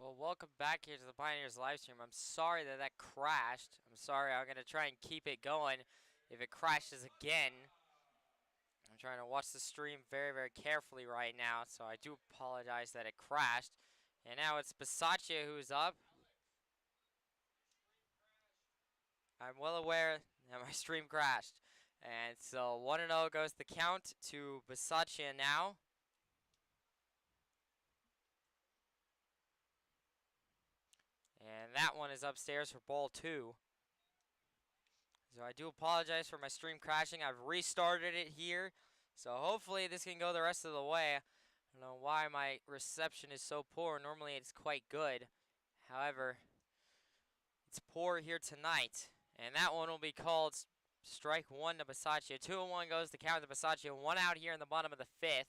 Well, welcome back here to the Pioneers live stream. I'm sorry that crashed. I'm sorry. I'm going to try and keep it going if it crashes again. I'm trying to watch the stream very, very carefully right now, so I do apologize that it crashed. And now it's Basaccia who's up. I'm well aware that my stream crashed. And so 1-0 goes the count to Basaccia now. And that one is upstairs for ball 2. So I do apologize for my stream crashing. I've restarted it here. So hopefully this can go the rest of the way. I don't know why my reception is so poor. Normally it's quite good. However, it's poor here tonight. And that one will be called strike 1 to Basaccia. 2-1 goes the count to Basaccia. 1 out here in the bottom of the 5th.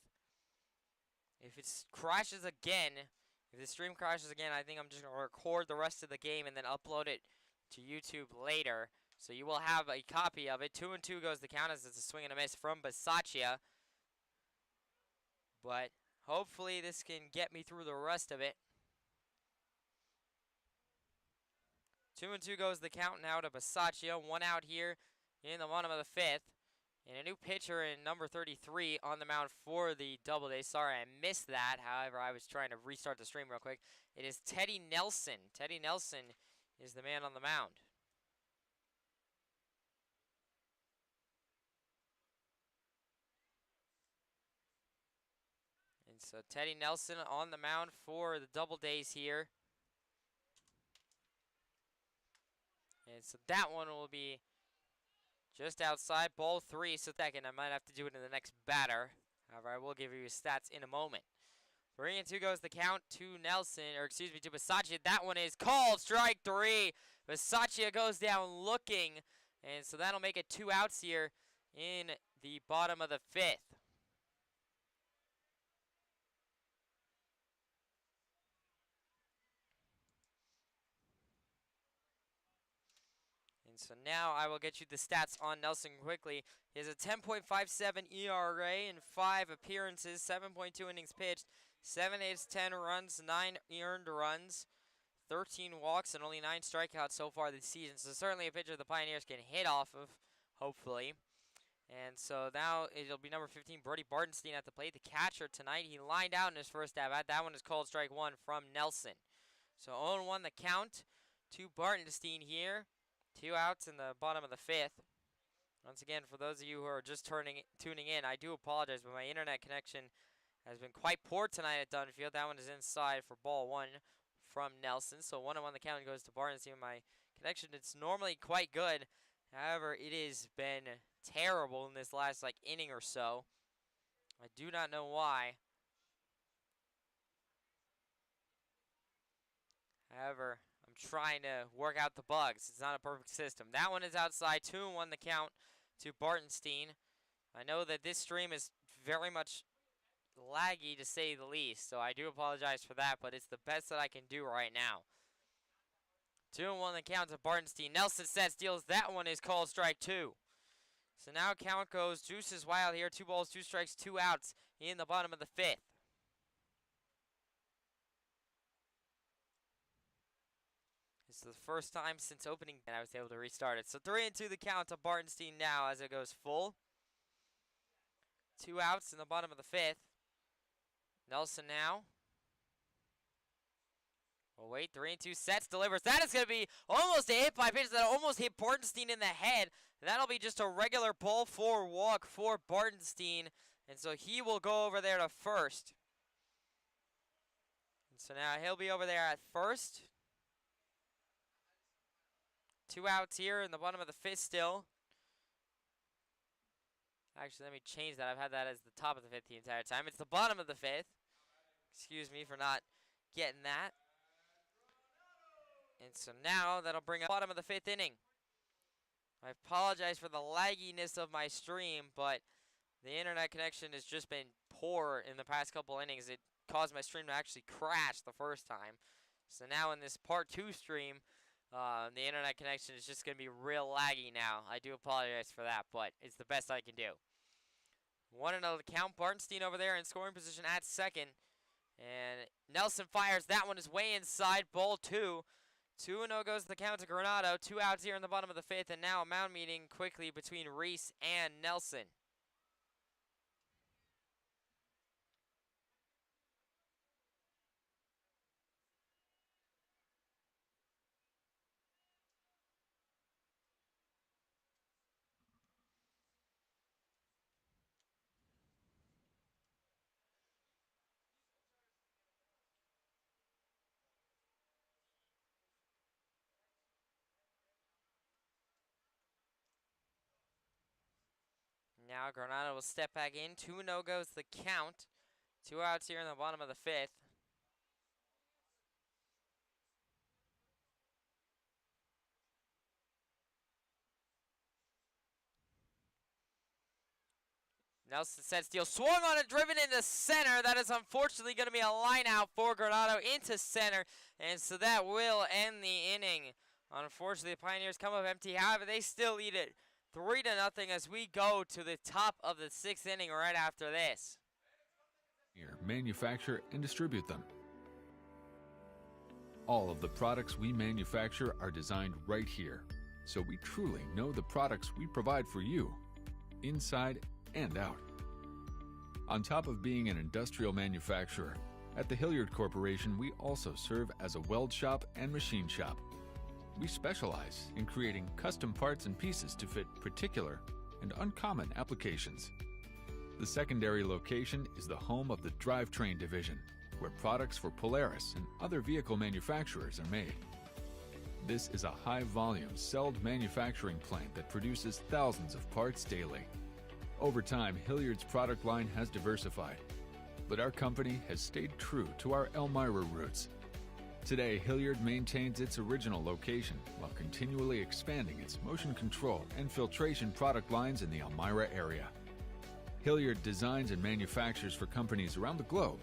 If it crashes again, if the stream crashes again, I think I'm just going to record the rest of the game and then upload it to YouTube later. So you will have a copy of it. 2-2 goes the count as it's a swing and a miss from Basaccia. But hopefully this can get me through the rest of it. 2-2 goes the count now to Basaccia. 1 out here in the bottom of the 5th. And a new pitcher in number 33 on the mound for the Doubledays. Sorry, I missed that. However, I was trying to restart the stream real quick. It is Teddy Nelson. Teddy Nelson is the man on the mound. And so Teddy Nelson on the mound for the Doubledays here. And so that one will be just outside, ball 3. So second, I might have to do it in the next batter. However, I will give you his stats in a moment. 3-2 goes the count to Nelson, or excuse me, to Basaccia. That one is called strike 3. Basaccia goes down looking, and so that'll make it 2 outs here in the bottom of the 5th. And so now I will get you the stats on Nelson quickly. He has a 10.57 ERA in 5 appearances, 7.2 innings pitched, 7 eighths, 10 runs, 9 earned runs, 13 walks, and only 9 strikeouts so far this season. So certainly a pitcher the Pioneers can hit off of, hopefully. And so now it'll be number 15, Brody Bartenstein at the plate. The catcher tonight, he lined out in his first at-bat. That one is called strike 1 from Nelson. So 0-1 the count to Bartenstein here. 2 outs in the bottom of the 5th. Once again, for those of you who are just tuning in, I do apologize, but my internet connection has been quite poor tonight at Dunfield. That one is inside for ball 1 from Nelson. So 1-1 the count goes to Bartenstein. My connection, it's normally quite good. However, it has been terrible in this last inning or so. I do not know why. However, I'm trying to work out the bugs. It's not a perfect system. That one is outside. 2-1 the count to Bartenstein. I know that this stream is very much laggy to say the least, so I do apologize for that, but it's the best that I can do right now. 2-1 the count to Bartenstein. Nelson sets, deals. That one is called strike 2. So now count goes Juices Wild here. 2 balls, 2 strikes, 2 outs in the bottom of the 5th. This is the first time since opening that I was able to restart it. So 3-2 the count to Bartenstein now as it goes full. 2 outs in the bottom of the 5th. Nelson now. Well, wait, 3-2 sets, delivers. That is going to be almost a hit by pitch that almost hit Bartenstein in the head. That'll be just a regular ball 4 walk for Bartenstein. And so he will go over there to first. And so now he'll be over there at first. 2 outs here in the bottom of the 5th still. Actually, let me change that. I've had that as the top of the 5th the entire time. It's the bottom of the 5th. Excuse me for not getting that. And so now that'll bring up bottom of the 5th inning. I apologize for the lagginess of my stream, but the internet connection has just been poor in the past couple innings. It caused my stream to actually crash the first time. So now in this part 2 stream, the internet connection is just going to be real laggy now. I do apologize for that, but it's the best I can do. 1-0 the count. Bartenstein over there in scoring position at second. And Nelson fires. That one is way inside. Ball 2. 2-0 goes the count to Granado. 2 outs here in the bottom of the 5th. And now a mound meeting quickly between Reese and Nelson. Now Granada will step back in. 2-0 goes the count. 2 outs here in the bottom of the 5th. Nelson sets steal. Swung on it, driven into center. That is unfortunately going to be a line out for Granado into center. And so that will end the inning. Unfortunately, the Pioneers come up empty. However, they still lead it 3-0 as we go to the top of the 6th inning right after this. Here, manufacture and distribute them. All of the products we manufacture are designed right here, so we truly know the products we provide for you, inside and out. On top of being an industrial manufacturer, at the Hilliard Corporation we also serve as a weld shop and machine shop. We specialize in creating custom parts and pieces to fit particular and uncommon applications. The secondary location is the home of the drivetrain division, where products for Polaris and other vehicle manufacturers are made. This is a high-volume, celled manufacturing plant that produces thousands of parts daily. Over time, Hilliard's product line has diversified, but our company has stayed true to our Elmira roots. Today, Hilliard maintains its original location while continually expanding its motion control and filtration product lines in the Elmira area. Hilliard designs and manufactures for companies around the globe,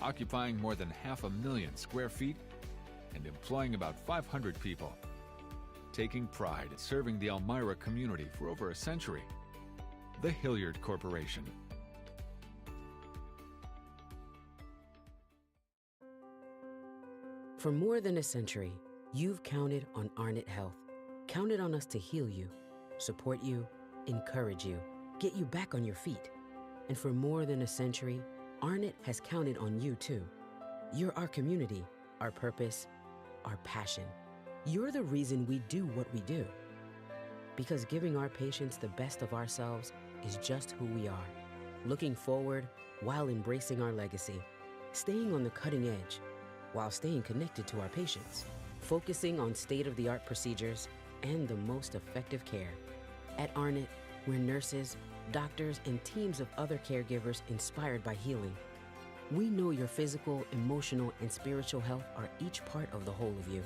occupying more than 500,000 square feet and employing about 500 people. Taking pride in serving the Elmira community for over a century, the Hilliard Corporation. For more than a century, you've counted on Arnett Health. Counted on us to heal you, support you, encourage you, get you back on your feet. And for more than a century, Arnett has counted on you too. You're our community, our purpose, our passion. You're the reason we do what we do. Because giving our patients the best of ourselves is just who we are. Looking forward while embracing our legacy. Staying on the cutting edge while staying connected to our patients. Focusing on state-of-the-art procedures and the most effective care. At Arnett, we're nurses, doctors, and teams of other caregivers inspired by healing. We know your physical, emotional, and spiritual health are each part of the whole of you.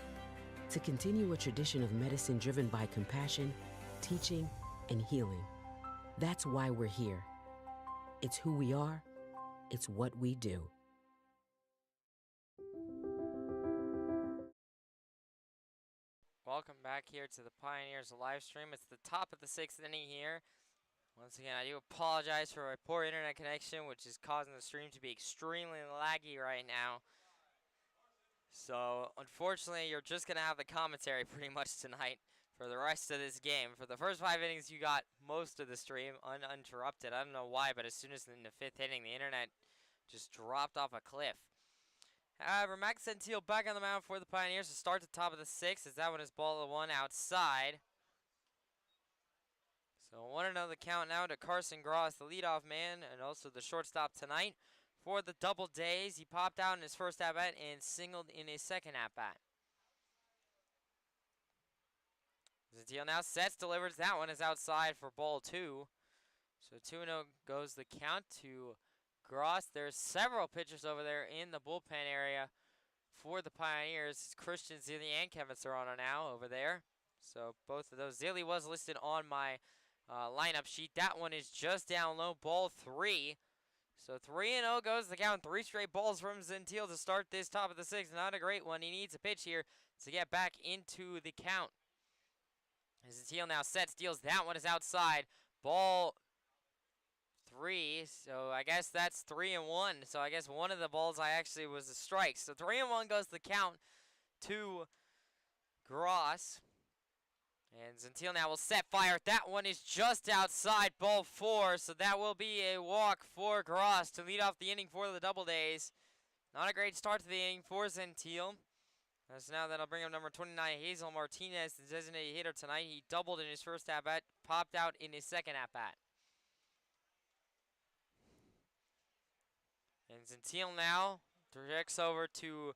To continue a tradition of medicine driven by compassion, teaching, and healing. That's why we're here. It's who we are. It's what we do. Welcome back here to the Pioneers live stream. It's the top of the 6th inning here. Once again, I do apologize for my poor internet connection, which is causing the stream to be extremely laggy right now. So, unfortunately, you're just going to have the commentary pretty much tonight for the rest of this game. For the first 5 innings, you got most of the stream uninterrupted. I don't know why, but as soon as in the 5th inning, the internet just dropped off a cliff. However, Max Gentile back on the mound for the Pioneers to start the top of the 6th, as that one is ball 1 outside. So 1-0 the count now to Carson Gross, the leadoff man, and also the shortstop tonight for the Doubledays. He popped out in his first at-bat and singled in his second at-bat. Gentile now sets, delivers. That one is outside for ball 2. So 2-0 goes the count to Gross. There's several pitchers over there in the bullpen area for the Pioneers. Christian Zilli and Kevin Serrano now over there. So both of those. Zilli was listed on my lineup sheet. That one is just down low, ball 3. So 3-0 goes the count. 3 straight balls from Gentile to start this top of the 6th. Not a great one. He needs a pitch here to get back into the count. Gentile now sets, deals. That one is outside. Ball 3 3, so I guess that's 3-1. So I guess one of the balls I actually was a strike. So 3-1 goes the count to Gross. And Gentile now will set fire. That one is just outside ball 4, so that will be a walk for Gross to lead off the inning for the Doubledays. Not a great start to the inning for Gentile. As now that'll bring up number 29, Hazel Martinez, the designated hitter tonight. He doubled in his first at-bat, popped out in his second at-bat. And Gentile now directs over to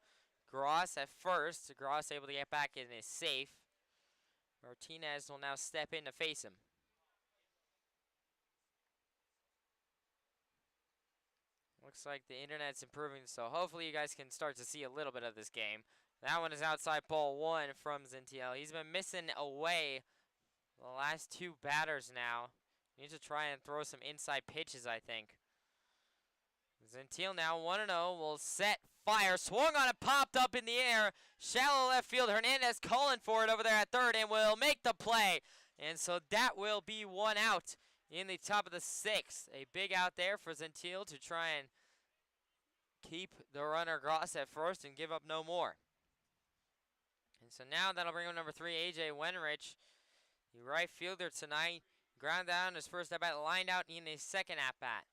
Gross at first. Gross able to get back in is safe. Martinez will now step in to face him. Looks like the internet's improving, so hopefully you guys can start to see a little bit of this game. That one is outside ball 1 from Gentile. He's been missing away the last 2 batters now. Needs to try and throw some inside pitches, I think. Gentile now 1-0 will set fire. Swung on it, popped up in the air. Shallow left field. Hernandez calling for it over there at third and will make the play. And so that will be 1 out in the top of the 6th. A big out there for Gentile to try and keep the runner Gross at first and give up no more. And so now that'll bring up number 3, A.J. Wenrich, the right fielder tonight. Ground down his first at-bat, lined out in his second at-bat.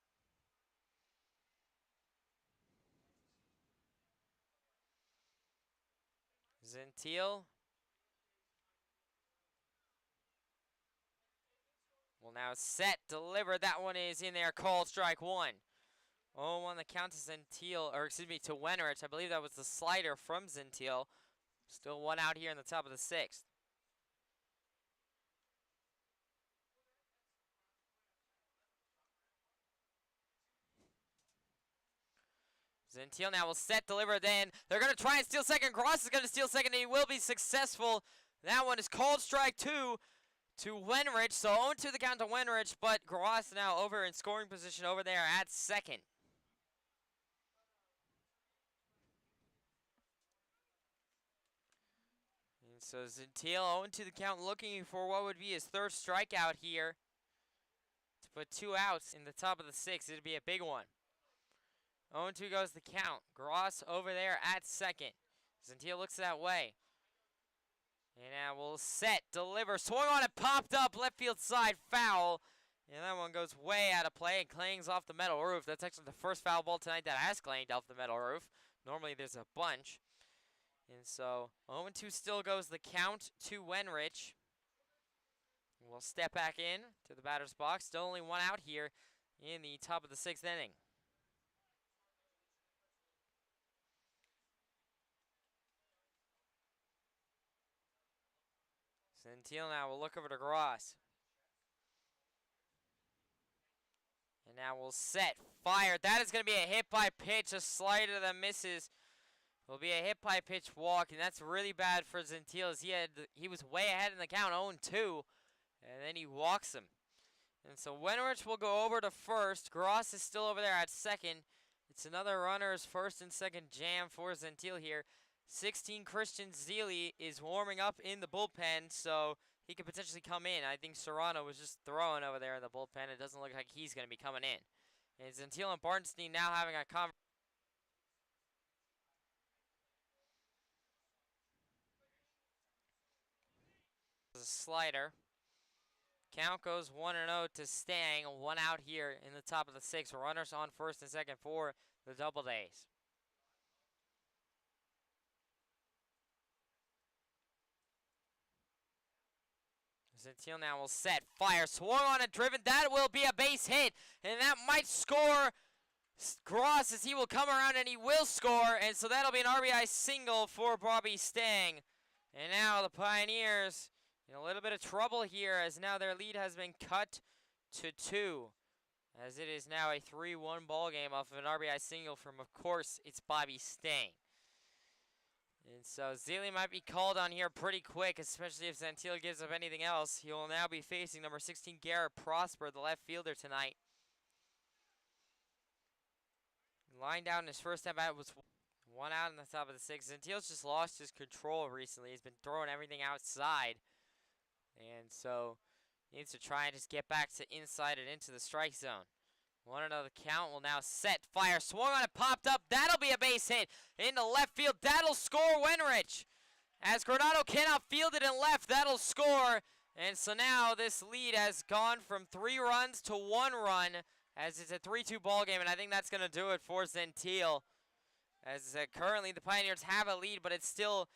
Gentile will now set, deliver. That one is in there, called strike 1. 0-1 the count to Gentile, or excuse me, to Wenrich. I believe that was the slider from Gentile. Still 1 out here in the top of the 6th. Gentile now will set, deliver, then they're going to try and steal second. Gross is going to steal second, and he will be successful. That one is called strike 2 to Wenrich. So 0-2 the count to Wenrich, but Gross now over in scoring position over there at second. And so Gentile 0-2 the count, looking for what would be his 3rd strikeout here to put 2 outs in the top of the 6th. It'd be a big one. 0-2 goes the count. Gross over there at second. Gentile looks that way. And now we'll set, deliver, swung on it, popped up, left field side, foul. And that one goes way out of play and clangs off the metal roof. That's actually the first foul ball tonight that has clanged off the metal roof. Normally there's a bunch. And so 0-2 still goes the count to Wenrich. We'll step back in to the batter's box. Still only 1 out here in the top of the 6th inning. Gentile now will look over to Gross. And now we'll set, fire. That is going to be a hit by pitch, a slider that misses. Will be a hit by pitch walk, and that's really bad for Gentile, as he was way ahead in the count, 0-2, and then he walks him. And so Wenrich will go over to first. Gross is still over there at second. It's another runner's first and second jam for Gentile here. 16 Christian Zeely is warming up in the bullpen, so he could potentially come in. I think Serrano was just throwing over there in the bullpen. It doesn't look like he's going to be coming in. And Gentile and Barnstein now having a conversation. A slider. Count goes 1-0 to Stang. 1 out here in the top of the 6th. Runners on first and second for the Doubledays. Gentile now will set, fire, swung on and driven. That will be a base hit, and that might score Gross, as he will come around and he will score, and so that'll be an RBI single for Bobby Stang. And now the Pioneers in a little bit of trouble here, as now their lead has been cut to 2, as it is now a 3-1 ball game off of an RBI single from, of course, it's Bobby Stang. And so Zeely might be called on here pretty quick, especially if Gentile gives up anything else. He will now be facing number 16, Garrett Prosper, the left fielder tonight. Line down in his first at-bat was 1 out in the top of the 6th. Gentile's just lost his control recently. He's been throwing everything outside. And so he needs to try and just get back to inside and into the strike zone. 1-0 the count will now set. Fire swung on it, popped up. That'll be a base hit into left field. That'll score Wenrich. As Granado cannot field it in left, that'll score. And so now this lead has gone from 3 runs to 1 run as it's a 3-2 ball game, and I think that's going to do it for Gentile. As currently the Pioneers have a lead, but it's still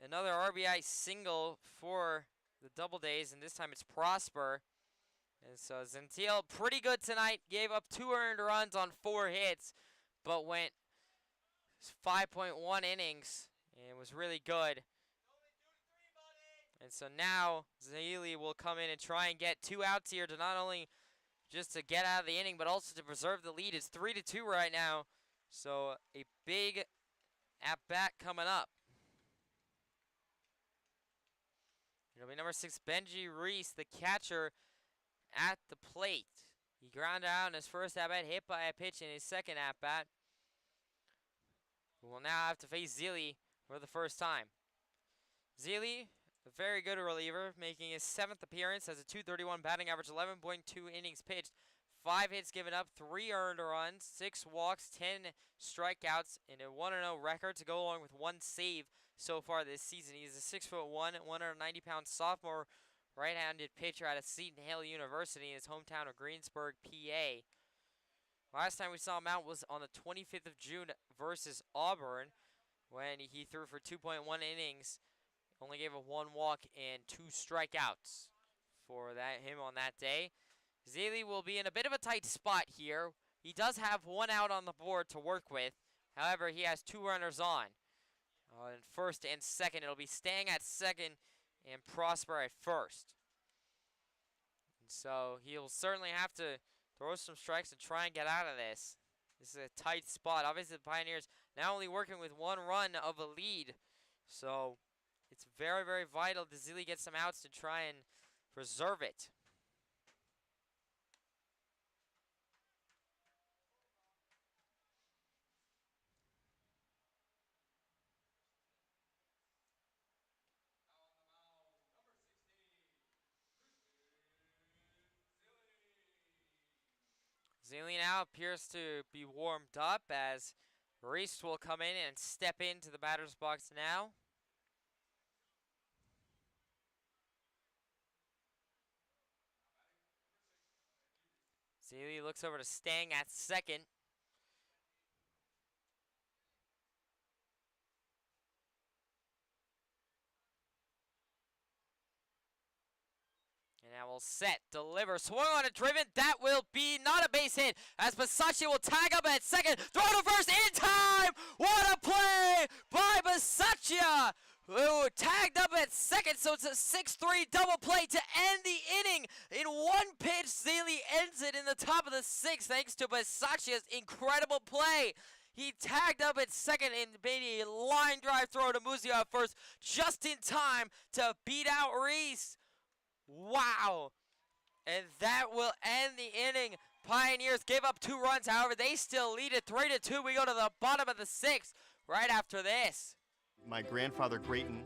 another RBI single for the Doubledays, and this time it's Prosper. And so Gentile, pretty good tonight, gave up 2 earned runs on 4 hits, but went 5.1 innings and was really good. And so now Zaili will come in and try and get 2 outs here to not only just to get out of the inning, but also to preserve the lead. It's 3-2 right now. So a big at-bat coming up. It'll be number 6, Benji Reese, the catcher, at the plate. He grounded out in his first at-bat, hit by a pitch in his second at-bat. We will now have to face Zili for the first time. Zili, a very good reliever, making his 7th appearance, has a .231 batting average, 11.2 innings pitched, 5 hits given up, 3 earned runs, 6 walks, 10 strikeouts, and a 1-0 record to go along with 1 save so far this season. He's a 6'1", 190-pound sophomore right-handed pitcher out of Seton Hill University in his hometown of Greensburg, PA. Last time we saw him out was on the 25th of June versus Auburn, when he threw for 2.1 innings, only gave up 1 walk and 2 strikeouts for him on that day. Zali will be in a bit of a tight spot here. He does have 1 out on the board to work with. However, he has 2 runners on. In first and second, it'll be Stang at second and Prosper at first. And so he'll certainly have to throw some strikes and try and get out of this. This is a tight spot. Obviously, the Pioneers now only working with 1 run of a lead. So it's very, very vital that Zili gets some outs to try and preserve it. Zili now appears to be warmed up as Reese will come in and step into the batter's box now. Zili looks over to Stang at second. And now we'll set, deliver, swung on a driven. That will be not a base hit as Basaccia will tag up at second. Throw to first in time. What a play by Basaccia, who tagged up at second. So it's a 6-3 double play to end the inning. In 1 pitch, Zili ends it in the top of the 6th thanks to Basaccia's incredible play. He tagged up at second and made a line drive throw to Muzio at first just in time to beat out Reese. Wow. And that will end the inning. Pioneers gave up 2 runs. However, they still lead it 3-2. We go to the bottom of the 6th right after this. My grandfather, Grayton,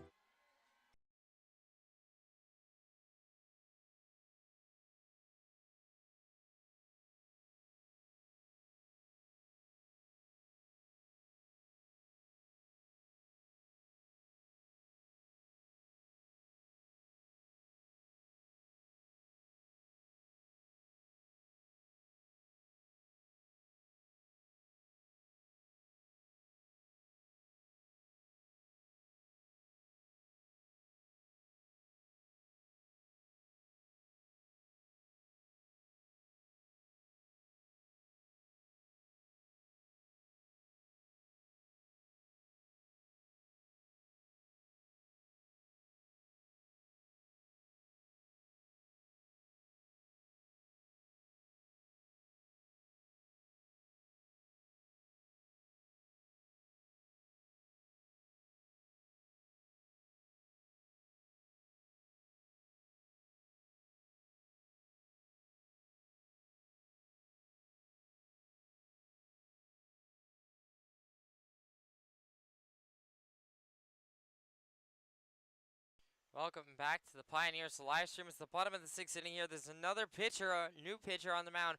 Welcome back to the Pioneers live stream. It's the bottom of the 6th inning here. There's another pitcher, a new pitcher on the mound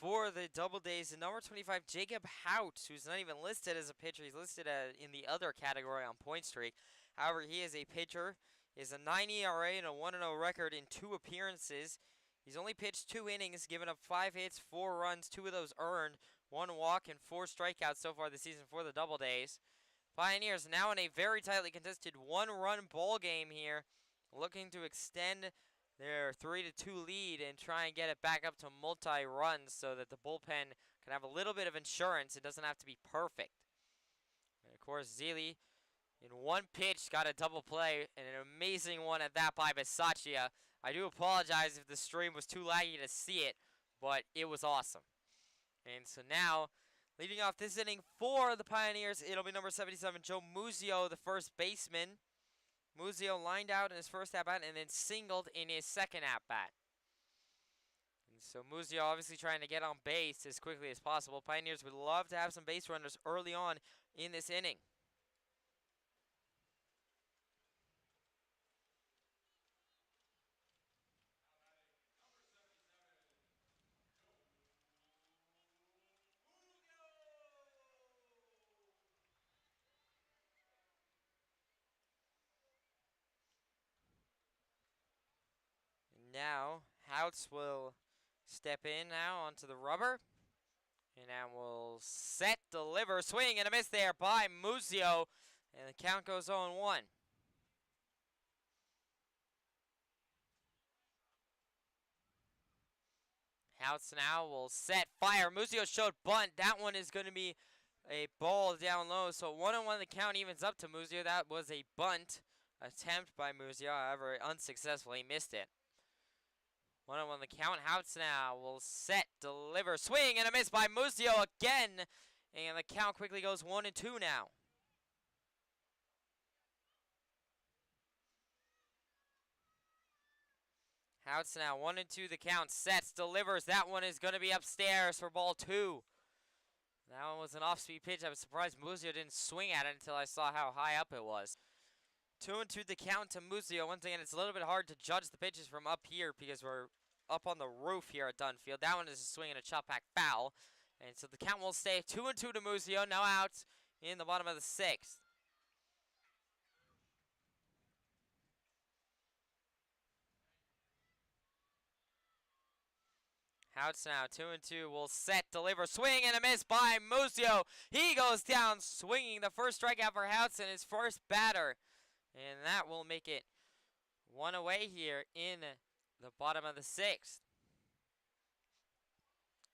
for the Doubledays, the number 25, Jacob Hout, who's not even listed as a pitcher. He's listed in the other category on point streak. However, he is a pitcher. He has a 9 ERA and a 1-0 record in 2 appearances. He's only pitched 2 innings, given up 5 hits, 4 runs, 2 of those earned, 1 walk, and 4 strikeouts so far this season for the Doubledays. Pioneers now in a very tightly contested 1-run ball game here, looking to extend their 3-2 lead and try and get it back up to multi-runs so that the bullpen can have a little bit of insurance. It doesn't have to be perfect. And of course, Zealy, in 1 pitch, got a double play, and an amazing one at that by Bisaccia. I do apologize if the stream was too laggy to see it, but it was awesome. And so now, leading off this inning for the Pioneers, it'll be number 77, Joe Muzio, the first baseman. Muzio lined out in his first at-bat and then singled in his second at-bat. And so Muzio obviously trying to get on base as quickly as possible. Pioneers would love to have some base runners early on in this inning. Now, Houts will step in now onto the rubber. And now we'll set, deliver, swing, and a miss there by Muzio. And the count goes 0-1. Houts now will set, fire. Muzio showed bunt. That one is going to be a ball down low. So 1-1 the count evens up to Muzio. That was a bunt attempt by Muzio. However, unsuccessful. He missed it. 1-1 the count. Houts now will set, deliver, swing, and a miss by Muzio again. And the count quickly goes 1-2 now. Houts now 1-2 the count. Sets, delivers. That one is going to be upstairs for ball 2. That one was an off-speed pitch. I was surprised Muzio didn't swing at it until I saw how high up it was. 2-2 the count to Muzio. Once again, it's a little bit hard to judge the pitches from up here because we're up on the roof here at Dunfield. That one is a swing and a chop back foul. And so the count will stay 2-2 to Muzio. Now out in the bottom of the 6th. Houts now 2-2 will set, deliver, swing, and a miss by Muzio. He goes down swinging, the first strikeout for Houts and his first batter. And that will make it 1 away here in the bottom of the 6th.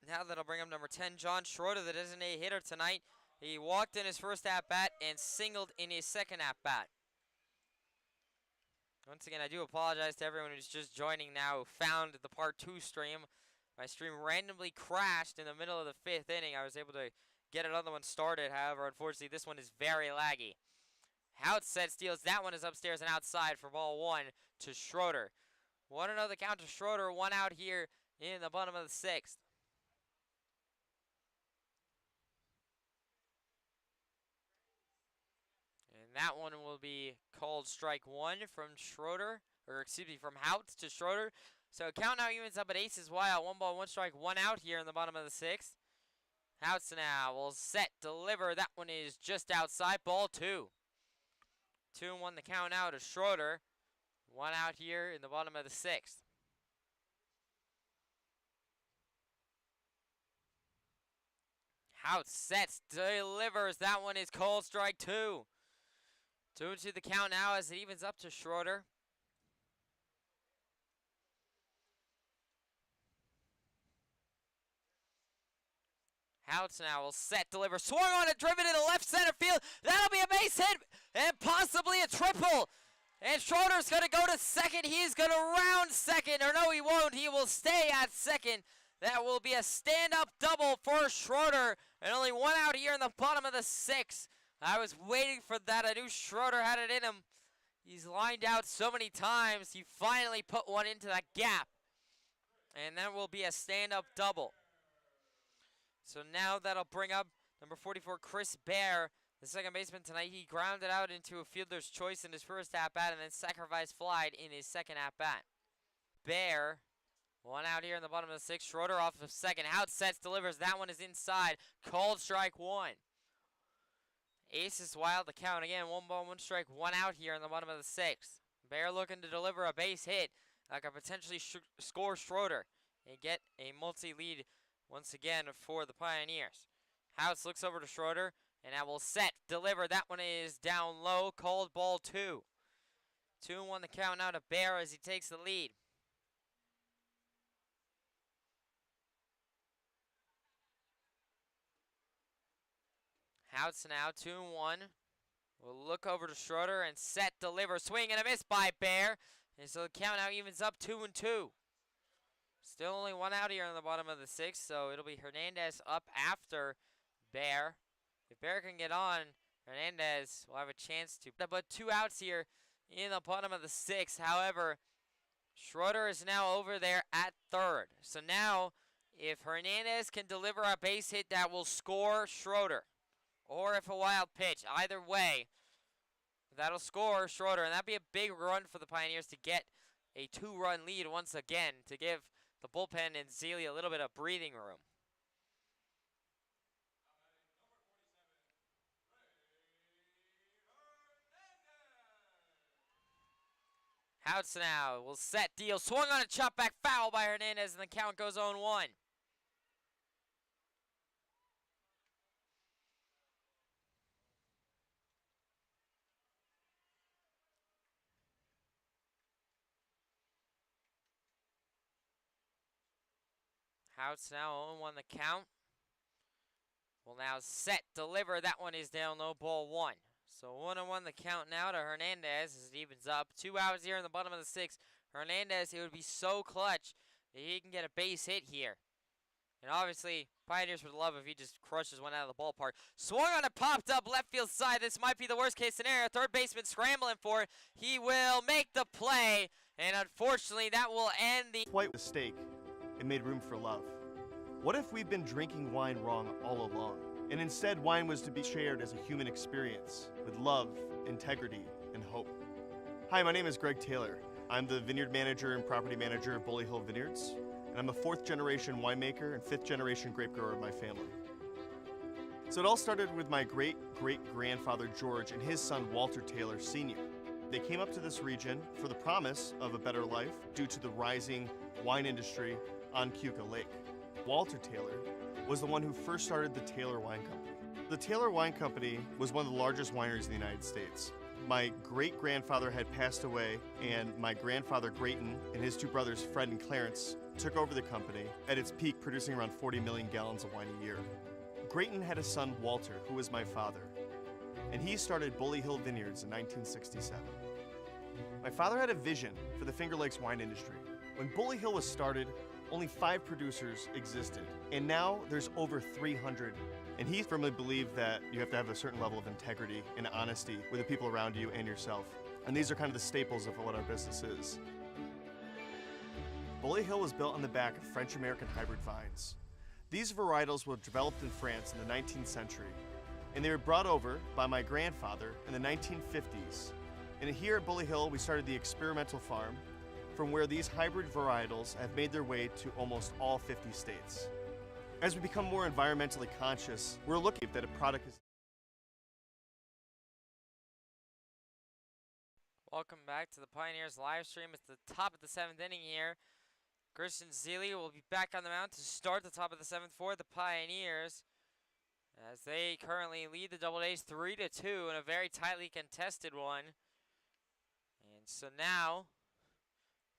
Now that'll bring up number 10, John Schroeder, the designated hitter tonight. He walked in his first at-bat and singled in his second at-bat. Once again, I do apologize to everyone who's just joining now who found the Part 2 stream. My stream randomly crashed in the middle of the 5th inning. I was able to get another one started. However, unfortunately, this one is very laggy. Houts set, steals. That one is upstairs and outside for ball 1 to Schroeder. 1-0 the count to Schroeder. 1 out here in the bottom of the 6th. And that one will be called strike 1 from Schroeder. Or excuse me, from Houts to Schroeder. So count now evens up at aces wide. 1 ball, 1 strike, 1 out here in the bottom of the 6th. Houts now will set, deliver. That one is just outside. Ball 2. 2-1 the count out to Schroeder. 1 out here in the bottom of the 6th. Houts sets, delivers. That one is called strike 2. 2-2 the count now as it evens up to Schroeder. Houts now will set, deliver, swung on it, driven into left center field. That'll be a base hit and possibly a triple. And Schroeder's going to go to second. He's going to round second. Or no, he won't. He will stay at second. That will be a stand-up double for Schroeder. And only 1 out here in the bottom of the 6th. I was waiting for that. I knew Schroeder had it in him. He's lined out so many times. He finally put one into that gap. And that will be a stand-up double. So now that'll bring up number 44, Chris Bear, the second baseman tonight. He grounded out into a fielder's choice in his first at-bat and then sacrifice flied in his second at-bat. Bear One out here in the bottom of the sixth. Schroeder off of second. Out sets, delivers. That one is inside. Called strike one. Ace is wild to count again. 1 ball, 1 strike, 1 out here in the bottom of the sixth. Bear looking to deliver a base hit that could potentially score Schroeder and get a multi-lead once again for the Pioneers. House looks over to Schroeder, and that will set, deliver. That one is down low. Called ball 2. 2-1 the count now to Bear as he takes the lead. Houts now, 2-1. We'll look over to Schroeder and set, deliver, swing and a miss by Bear. And so the count now evens up 2-2. Still only 1 out here on the bottom of the sixth, so it'll be Hernandez up after Bear. If Bear can get on, Hernandez will have a chance to. But 2 outs here in the bottom of the sixth. However, Schroeder is now over there at third. So now, if Hernandez can deliver a base hit that will score Schroeder, or if a wild pitch, either way, that'll score Schroeder. And that'd be a big run for the Pioneers to get a 2-run lead once again to give the bullpen and Zealy a little bit of breathing room. Houts now will set, deal, swung on a chop back, foul by Hernandez, and the count goes 0-1. Houts now 0-1 the count. Will now set, deliver. That one is down low, ball 1. So 1-1 the count now to Hernandez as it evens up. 2 outs here in the bottom of the sixth. Hernandez, it would be so clutch that he can get a base hit here. And obviously, Pioneers would love if he just crushes one out of the ballpark. Swung on it, popped up left field side. This might be the worst case scenario. Third baseman scrambling for it. He will make the play. And unfortunately, that will end the White mistake. It made room for love. What if we've been drinking wine wrong all along? And instead, wine was to be shared as a human experience with love, integrity, and hope. Hi, my name is Greg Taylor. I'm the vineyard manager and property manager of Bully Hill Vineyards, and I'm a 4th generation winemaker and 5th generation grape grower of my family. So it all started with my great-great-grandfather George and his son Walter Taylor Sr. They came up to this region for the promise of a better life due to the rising wine industry on Keuka Lake. Walter Taylor was the one who first started the Taylor Wine Company. The Taylor Wine Company was one of the largest wineries in the United States. My great-grandfather had passed away, and my grandfather Grayton and his 2 brothers Fred and Clarence took over the company at its peak, producing around 40 million gallons of wine a year. Grayton had a son, Walter, who was my father, and he started Bully Hill Vineyards in 1967. My father had a vision for the Finger Lakes wine industry. When Bully Hill was started, only 5 producers existed, and now there's over 300. And he firmly believed that you have to have a certain level of integrity and honesty with the people around you and yourself. And these are kind of the staples of what our business is. Bully Hill was built on the back of French-American hybrid vines. These varietals were developed in France in the 19th century, and they were brought over by my grandfather in the 1950s. And here at Bully Hill, we started the experimental farm, from where these hybrid varietals have made their way to almost all 50 states. As we become more environmentally conscious, we're looking at that a product is... Welcome back to the Pioneers live stream. It's the top of the 7th inning here. Christian Zealy will be back on the mound to start the top of the 7th for the Pioneers, as they currently lead the Doubledays 3-2 in a very tightly contested one. And so now,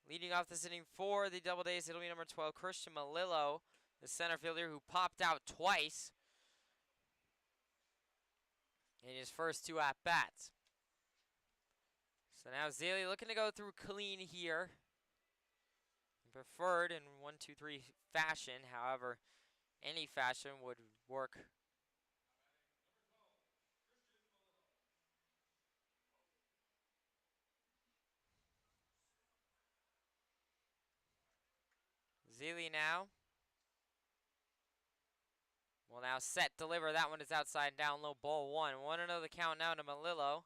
leading off this inning for the Doubledays, it'll be number 12, Christian Malillo, the center fielder who popped out twice in his first 2 at-bats. So now Zealy looking to go through clean here. Preferred in 1-2-3 fashion, however, any fashion would work. Zealy now will now set, deliver. That one is outside, down low, ball 1. 1-0 the count now to Malillo.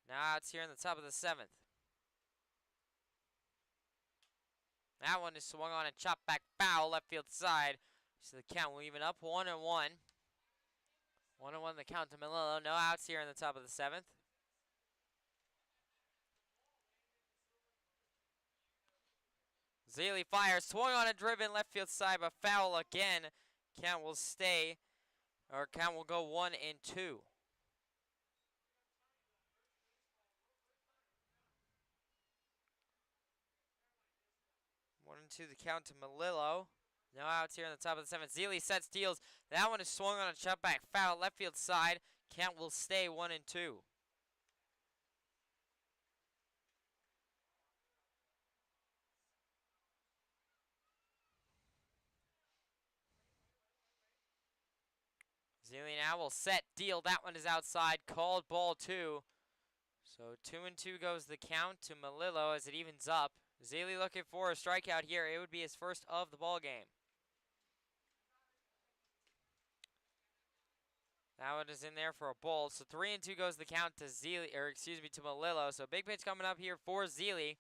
Now it's here in the top of the 7th. That one is swung on and chopped back foul left field side. So the count will even up 1-1. 1-1 the count to Melillo. No outs here in the top of the 7th. Zeile fires, swung on and driven left field side, but foul again. Count will stay, or count will go 1-2. 1-2 the count to Melillo. No outs here in the top of the 7th. Zeile sets, deals. That one is swung on a chop back foul left field side. Count will stay 1-2. Zeile now will set, deal. That one is outside. Called ball 2. So 2-2 goes the count to Melillo as it evens up. Zeile looking for a strikeout here. It would be his first of the ball game. That one is in there for a ball. So 3-2 goes the count to to Melillo. So big pitch coming up here for Zeile.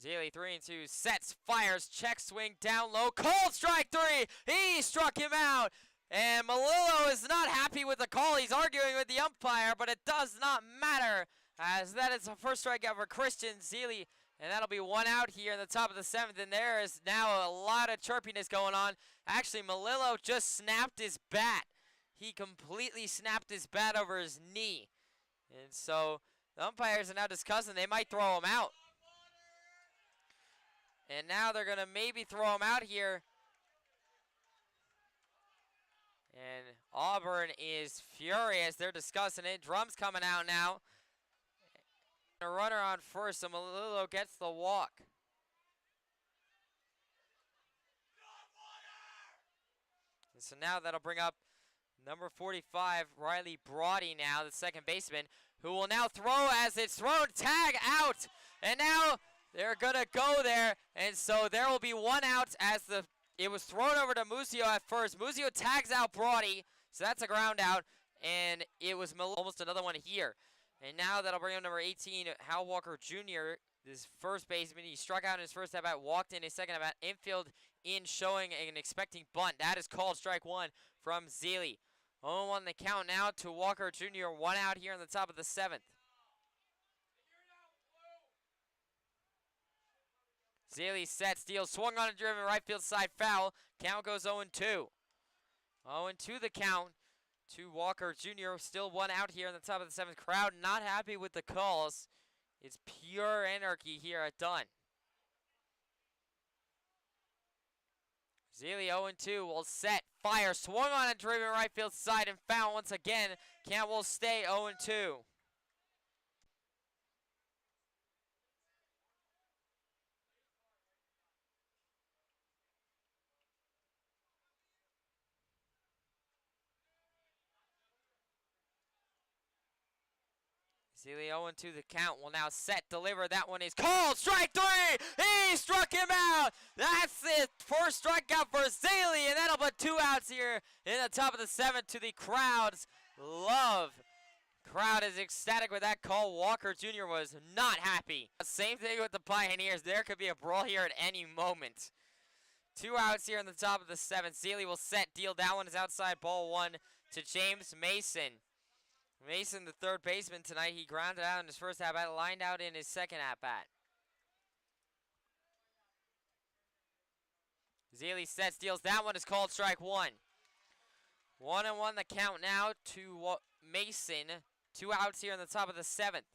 Zeile 3-2 sets, fires, check swing down low, cold strike 3. He struck him out. And Melillo is not happy with the call. He's arguing with the umpire, but it does not matter, as that is a first strikeout for Christian Zeile. And that'll be 1 out here in the top of the 7th. And there is now a lot of chirpiness going on. Actually, Melillo just snapped his bat. He completely snapped his bat over his knee. And so the umpires are now discussing they might throw him out. And now they're going to maybe throw him out here. And Auburn is furious. They're discussing it. Drums coming out now. A runner on first, so Melillo gets the walk. And so now that'll bring up number 45, Riley Brody now, the second baseman, who will now throw as it's thrown. Tag out. And now they're going to go there. And so there will be 1 out as it was thrown over to Musio at first. Musio tags out Brody. So that's a ground out. And it was almost another one here. And now that'll bring up number 18, Hal Walker Jr., this first baseman. He struck out in his first at-bat, walked in his second at-bat, infield in, showing an expecting bunt. That is called strike 1 from Zeile. 0-1 the count now to Walker Jr., 1 out here in the top of the 7th. Zeile sets, deals, swung on and driven right field side foul. Count goes 0-2. 0-2 the count to Walker Jr. Still 1 out here in the top of the 7th. Crowd not happy with the calls. It's pure anarchy here at Dunn. Zeile 0-2 will set, fire, swung on and driven right field side and foul once again. Count will stay 0-2. Zeile 0-2 the count will now set, deliver. That one is called strike 3. He struck him out. That's it. First strikeout for Zeile, and that'll put 2 outs here in the top of the 7th to the crowd's love. Crowd is ecstatic with that call. Walker Jr. was not happy. Same thing with the Pioneers. There could be a brawl here at any moment. 2 outs here in the top of the 7th. Zeile will set, deal. That one is outside, ball 1 to James Mason. Mason, the third baseman tonight, he grounded out in his first at-bat, lined out in his second at-bat. Zeile sets, deals. That one is called strike 1. 1-1 the count now to Mason. 2 outs here in the top of the 7th.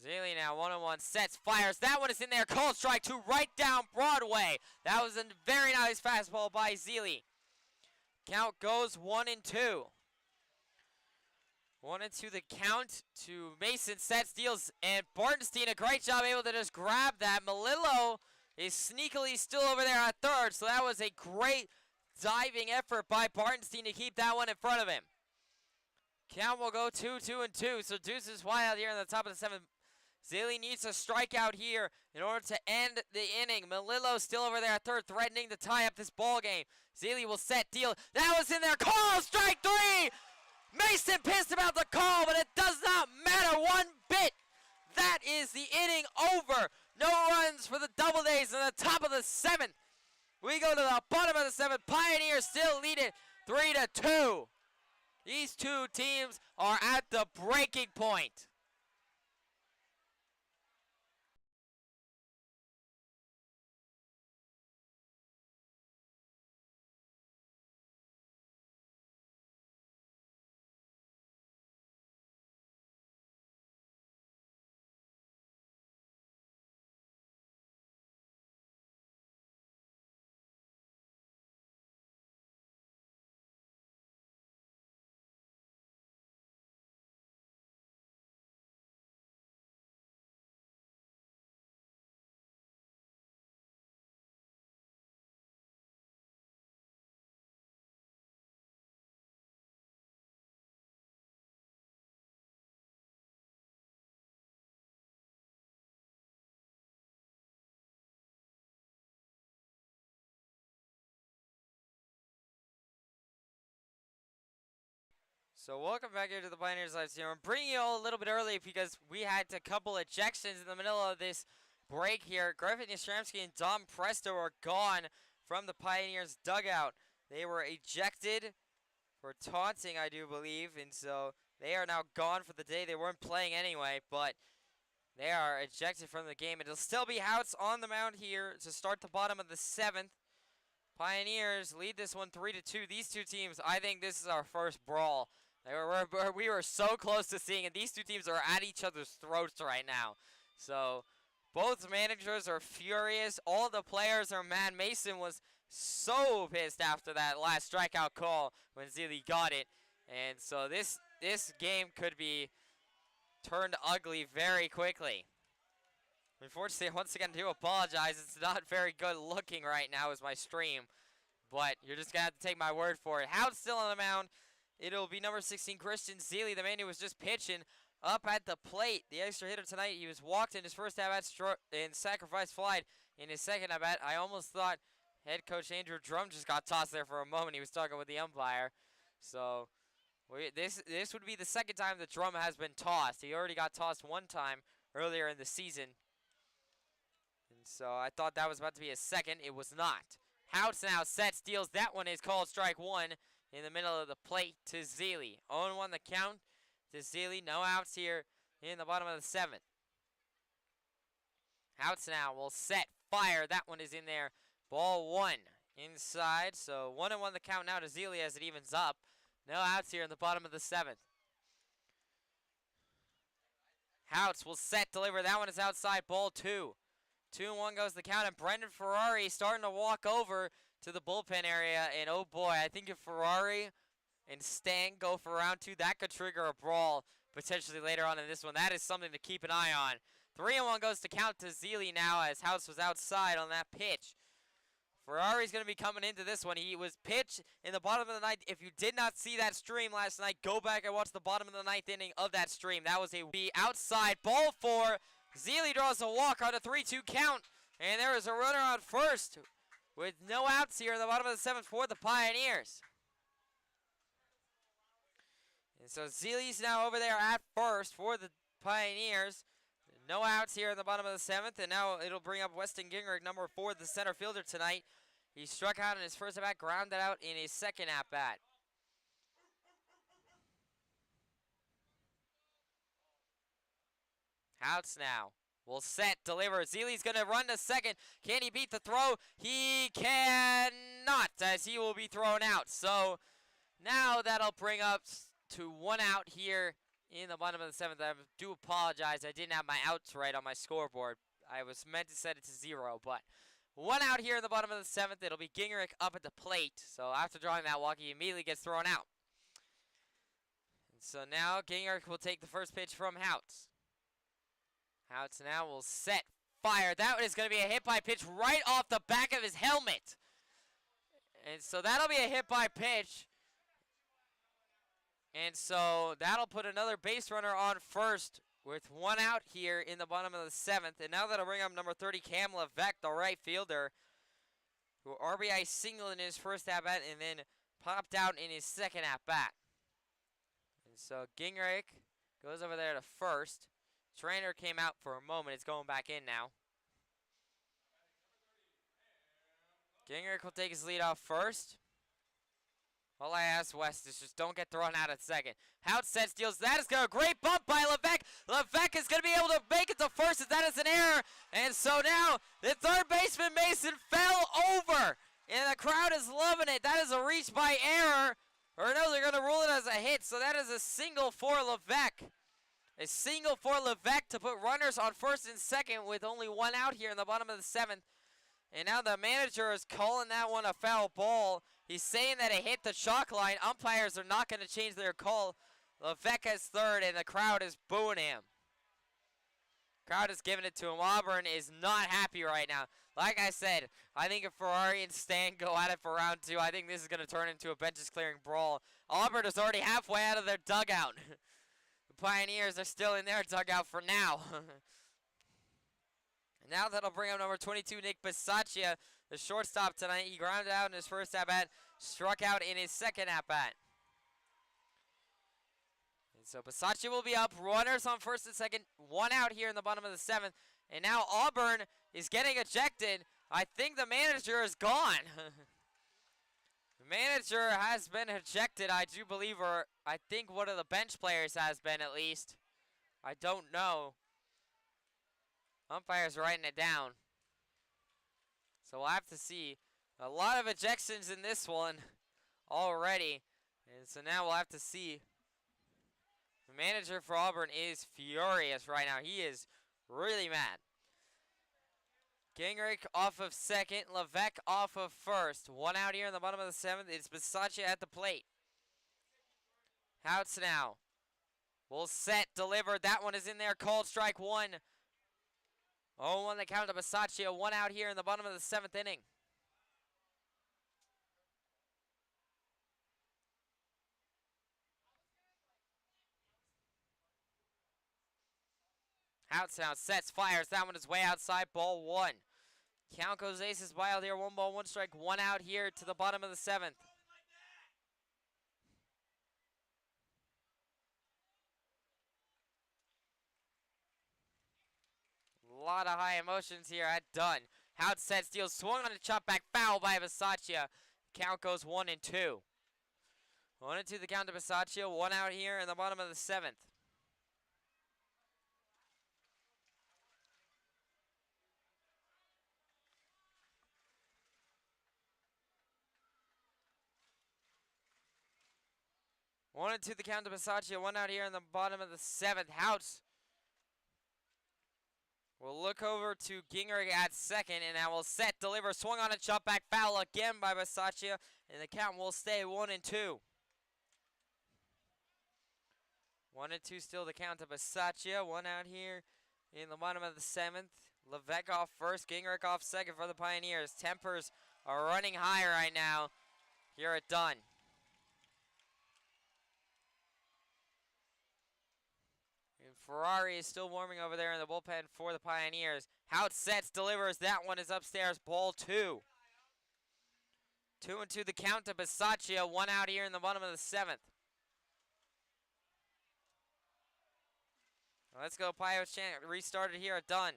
Zeile now 1-1 sets, fires. That one is in there, called strike 2 right down Broadway. That was a very nice fastball by Zeile. Count goes 1-2. 1-2 the count to Mason, sets, deals, and Bartenstein, a great job able to just grab that. Melillo is sneakily still over there at third, so that was a great diving effort by Bartenstein to keep that one in front of him. Count will go 2-2-2, so deuce is wide out here in the top of the 7th. Zeile needs a strikeout here in order to end the inning. Melillo still over there at third, threatening to tie up this ball game. Zeile will set, deal. That was in there, call, strike 3! Mason pissed about the call, but it does not matter one bit. that is the inning over. No runs for the Doubledays in the top of the 7th. We go to the bottom of the 7th. Pioneers still lead it 3-2. These two teams are at the breaking point. So welcome back here to the Pioneers Live Stream. I'm bringing you all a little bit early because we had a couple ejections in the middle of this break here. Griffin Yastrzemski and Dom Presto are gone from the Pioneers dugout. They were ejected for taunting, I do believe, and so they are now gone for the day. They weren't playing anyway, but they are ejected from the game. It'll still be Houts on the mound here to start the bottom of the 7th. Pioneers lead this one 3-2. These two teams, I think this is our first brawl. We were so close to seeing it. These two teams are at each other's throats right now. So both managers are furious. All the players are mad. Mason was so pissed after that last strikeout call when Zealy got it. And so this game could be turned ugly very quickly. Unfortunately, once again, I do apologize. It's not very good looking right now as my stream. But you're just going to have to take my word for it. Howard's still on the mound. It'll be number 16, Christian Zealy, the man who was just pitching up at the plate. The extra hitter tonight, he was walked in his first at-bat and sacrifice flied in his second at-bat. I almost thought head coach Andrew Drum just got tossed there for a moment. He was talking with the umpire. So this would be the second time that Drum has been tossed. He already got tossed one time earlier in the season. And so I thought that was about to be a second. It was not. Houts now set, steals. That one is called strike one in the middle of the plate to Zealy. 0-1 the count to Zealy. No outs here in the bottom of the 7th. Houts now will set, fire. That one is in there. Ball one inside. So 1-1 the count now to Zealy as it evens up. No outs here in the bottom of the 7th. Houts will set, deliver. That one is outside. Ball two. 2-1 goes the count, and Brendan Ferrari starting to walk over to the bullpen area. And oh boy, I think if Ferrari and Stang go for round 2, that could trigger a brawl potentially later on in this one. That is something to keep an eye on. 3-1 goes to count to Zealy now as House was outside on that pitch. Ferrari's going to be coming into this one. He was pitched in the bottom of the 9th. If you did not see that stream last night, go back and watch the bottom of the 9th inning of that stream. That was a outside. Ball 4. Zealy draws a walk on a 3-2 count. And there is a runner on first with no outs here in the bottom of the 7th for the Pioneers. And so Zealy's now over there at first for the Pioneers. No outs here in the bottom of the 7th, and now it'll bring up Weston Gingrich, number 4, the center fielder tonight. He struck out in his first at-bat, grounded out in his second at-bat. Houts now will set, deliver. Zealy's going to run to second. Can he beat the throw? He cannot, as he will be thrown out. So now that'll bring up to 1 out here in the bottom of the 7th. I do apologize. I didn't have my outs right on my scoreboard. I was meant to set it to 0, but 1 out here in the bottom of the 7th. It'll be Gingrich up at the plate. So after drawing that walk, he immediately gets thrown out. And so now Gingrich will take the first pitch from Houts. Houts now will set, fire. That is going to be a hit by pitch right off the back of his helmet. And so that'll be a hit by pitch. And so that'll put another base runner on first with 1 out here in the bottom of the 7th. And now that'll bring up number 30, Cam Levesque, the right fielder, who RBI single in his first at-bat and then popped out in his second at-bat. And so Gingrich goes over there to first. Trainer came out for a moment. It's going back in now. Gingrich will take his lead off first. All I ask West is just don't get thrown out at second. Hout set steals. That is a great bump by Levesque. Levesque is going to be able to make it to first as that is an error. And so now the third baseman Mason fell over. And the crowd is loving it. That is a reach by error. Or no, they're going to rule it as a hit. So that is a single for Levesque. A single for Levesque to put runners on first and second with only one out here in the bottom of the seventh. And now the manager is calling that one a foul ball. He's saying that it hit the chalk line. Umpires are not going to change their call. Levesque has third, and the crowd is booing him. Crowd is giving it to him. Auburn is not happy right now. Like I said, I think if Ferrari and Stan go at it for round two, I think this is going to turn into a benches clearing brawl. Auburn is already halfway out of their dugout. The Pioneers are still in their dugout for now. And now that'll bring up number 22, Nick Bisaccia, the shortstop tonight. He grounded out in his first at-bat, struck out in his second at-bat. And so Bisaccia will be up, runners on first and second, one out here in the bottom of the seventh. And now Auburn is getting ejected. I think the manager is gone. The manager has been ejected, I do believe, or I think one of the bench players has been at least. I don't know. Umpire's writing it down. So we'll have to see. A lot of ejections in this one already. And so now we'll have to see. The manager for Auburn is furious right now. He is really mad. Gingrich off of second. Levesque off of first. One out here in the bottom of the seventh. It's Bisaccia at the plate. Houts now. Will set, delivered. That one is in there. Called strike one. 0-1 the count to Bisaccia. One out here in the bottom of the seventh inning. Houts now sets, fires. That one is way outside. Ball one. Count goes aces wild here. 1 ball, 1 strike. One out here to the bottom of the seventh. A lot of high emotions here at Dunn. Hout set, steals, swung on a chop back, foul by Bisaccia. Count goes 1-2. 1-2 the count to Bisaccia. One out here in the bottom of the seventh. One and two the count to Bisaccia. One out here in the bottom of the seventh. Houts will look over to Gingrich at second, and that will set, deliver, swung on a chop back, foul again by Bisaccia, and the count will stay 1-2. 1-2 still the count to Bisaccia. One out here in the bottom of the seventh. Levesque off first, Gingrich off second for the Pioneers. Tempers are running high right now here at Dunn. Ferrari is still warming over there in the bullpen for the Pioneers. Hout sets, delivers. That one is upstairs. Ball two. 2-2 the count to Bisaccia. One out here in the bottom of the seventh. Let's go Pioneers chant. Restarted here at Dunn.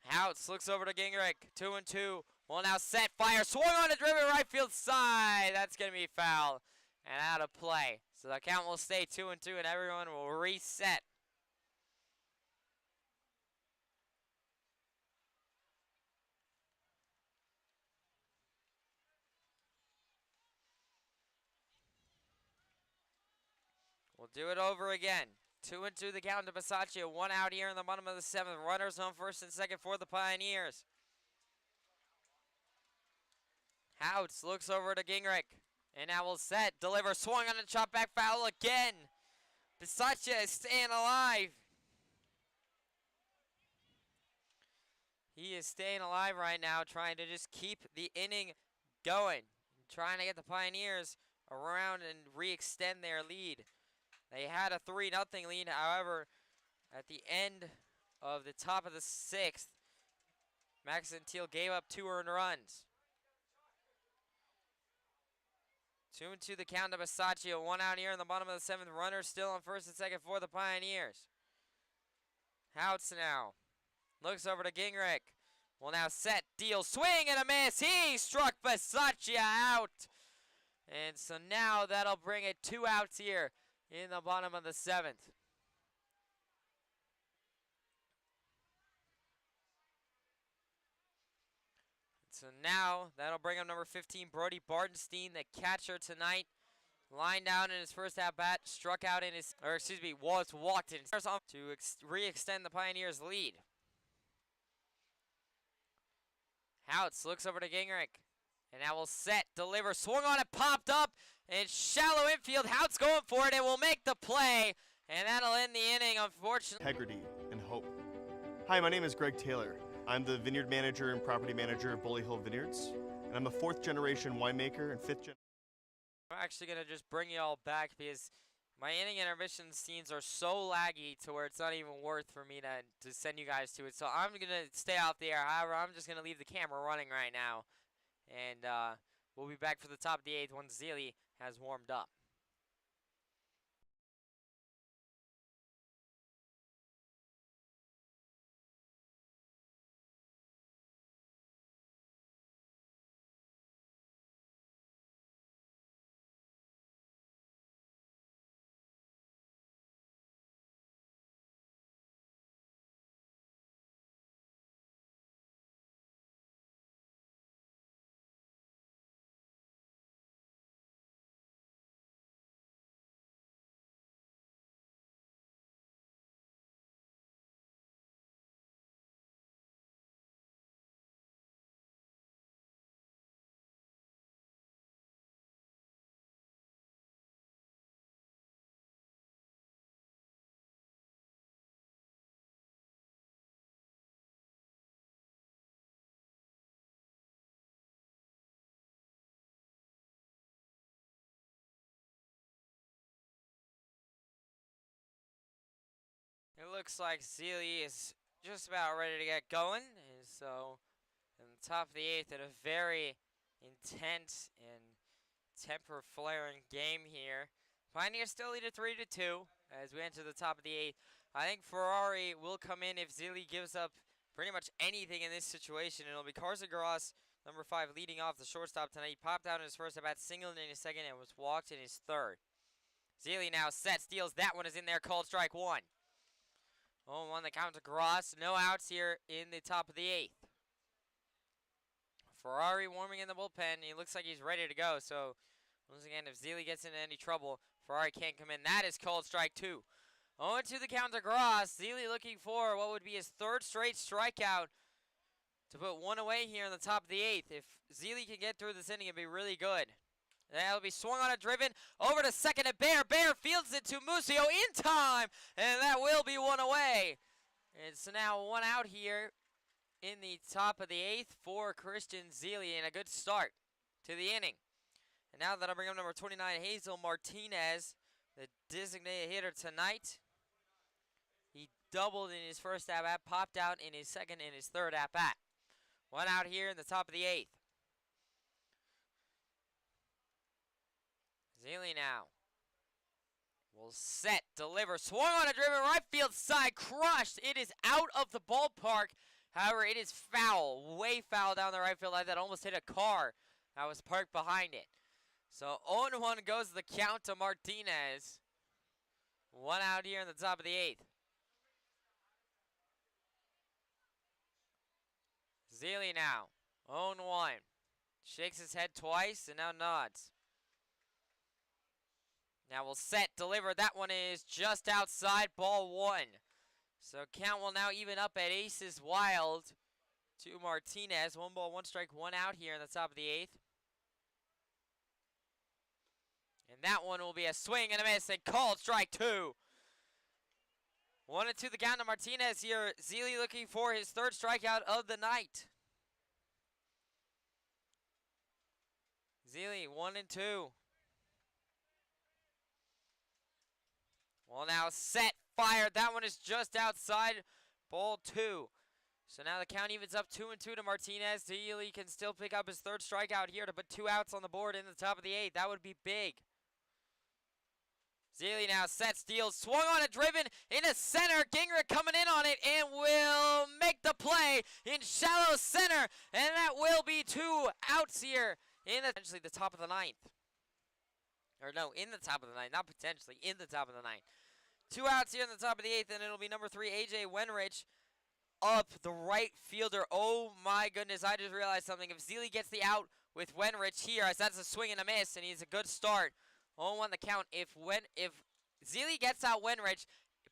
Houts looks over to Gingrich. 2-2. Well, now set, fire, swung on a driven right field side. That's going to be foul and out of play. So the count will stay 2-2 and everyone will reset. We'll do it over again. 2-2 the count to Bisaccia. One out here in the bottom of the seventh. Runners on first and second for the Pioneers. Houts looks over to Gingrich. And now will set, deliver, swung on a chop back, foul again. Bisaccia is staying alive. He is staying alive right now, trying to just keep the inning going. Trying to get the Pioneers around and re-extend their lead. They had a 3-0 lead, however, at the end of the top of the sixth, Max and Teal gave up 2 earned runs. 2-2 the count to Basaccio. 1 out here in the bottom of the 7th. Runner still on first and second for the Pioneers. Houts now. Looks over to Gingrich. Will now set, deal, swing and a miss. He struck Basaccio out. And so now that'll bring it 2 outs here in the bottom of the 7th. So now that'll bring up number 15, Brody Bartenstein, the catcher tonight. Lined down in his first at-bat, struck out in his, was walked in to re-extend the Pioneers' lead. Houts looks over to Gingrich. And now will set, deliver, swung on it, popped up, and shallow infield. Houts going for it, and will make the play. And that'll end the inning, unfortunately. Integrity and hope. Hi, my name is Greg Taylor. I'm the vineyard manager and property manager of Bully Hill Vineyards, and I'm a 4th generation winemaker and 5th gen. I'm actually going to just bring you all back because my inning intermission scenes are so laggy to where it's not even worth for me to send you guys to it. So I'm going to stay out there. However, I'm just going to leave the camera running right now, and we'll be back for the top of the 8th once Zealy has warmed up. It looks like Zealy is just about ready to get going. And so, in the top of the 8th, in a very intense and temper-flaring game here. Pioneers still lead it 3-2 as we enter the top of the 8th. I think Ferrari will come in if Zealy gives up pretty much anything in this situation. It'll be Carson Gross, number 5, leading off the shortstop tonight. He popped out in his first at-bat, singled in his second, and was walked in his third. Zealy now sets, deals. That one is in there, called strike 1. 0-1 the count to Gross. No outs here in the top of the 8th. Ferrari warming in the bullpen. He looks like he's ready to go. So, once again, if Zealy gets into any trouble, Ferrari can't come in. That is called strike 2. 0-2 the count to Gross. Zealy looking for what would be his 3rd straight strikeout to put 1 away here in the top of the 8th. If Zealy can get through this inning, it'd be really good. That'll be swung on a driven over to second at Bear. Bear fields it to Musio in time, and that will be 1 away. And so now 1 out here in the top of the 8th for Christian Zealy, and a good start to the inning. And now that'll bring up number 29, Hazel Martinez, the designated hitter tonight. He doubled in his first at-bat, popped out in his second and his third at-bat. 1 out here in the top of the 8th. Zealy now will set, deliver, swung on a driven right field side, crushed. It is out of the ballpark. However, it is foul, way foul down the right field line that almost hit a car that was parked behind it. So 0-1 goes the count to Martinez. 1 out here in the top of the 8th. Zealy now, 0-1. Shakes his head twice and now nods. Now we'll set, deliver. That one is just outside, ball 1. So count will now even up at aces wild to Martinez. 1 ball, 1 strike, 1 out here in the top of the 8th. And that one will be a swing and a miss and called strike 2. 1-2 the count to Martinez here. Zealy looking for his 3rd strikeout of the night. Zealy 1-2. Well, now set, fired. That one is just outside. Ball 2. So now the count evens up 2-2 to Martinez. Zealy can still pick up his third strikeout here to put 2 outs on the board in the top of the 8th. That would be big. Zealy now sets, steals, swung on it, driven into center. Gingrich coming in on it and will make the play in shallow center. And that will be 2 outs here in potentially the top of the 9th. Or no, in the top of the 9th, not potentially, in the top of the 9th. 2 outs here in the top of the 8th, and it'll be number 3, A.J. Wenrich, up the right fielder. Oh my goodness, I just realized something. If Zealy gets the out with Wenrich here, as that's a swing and a miss, and he's a good start. 0-1 the count. If Zealy gets out Wenrich,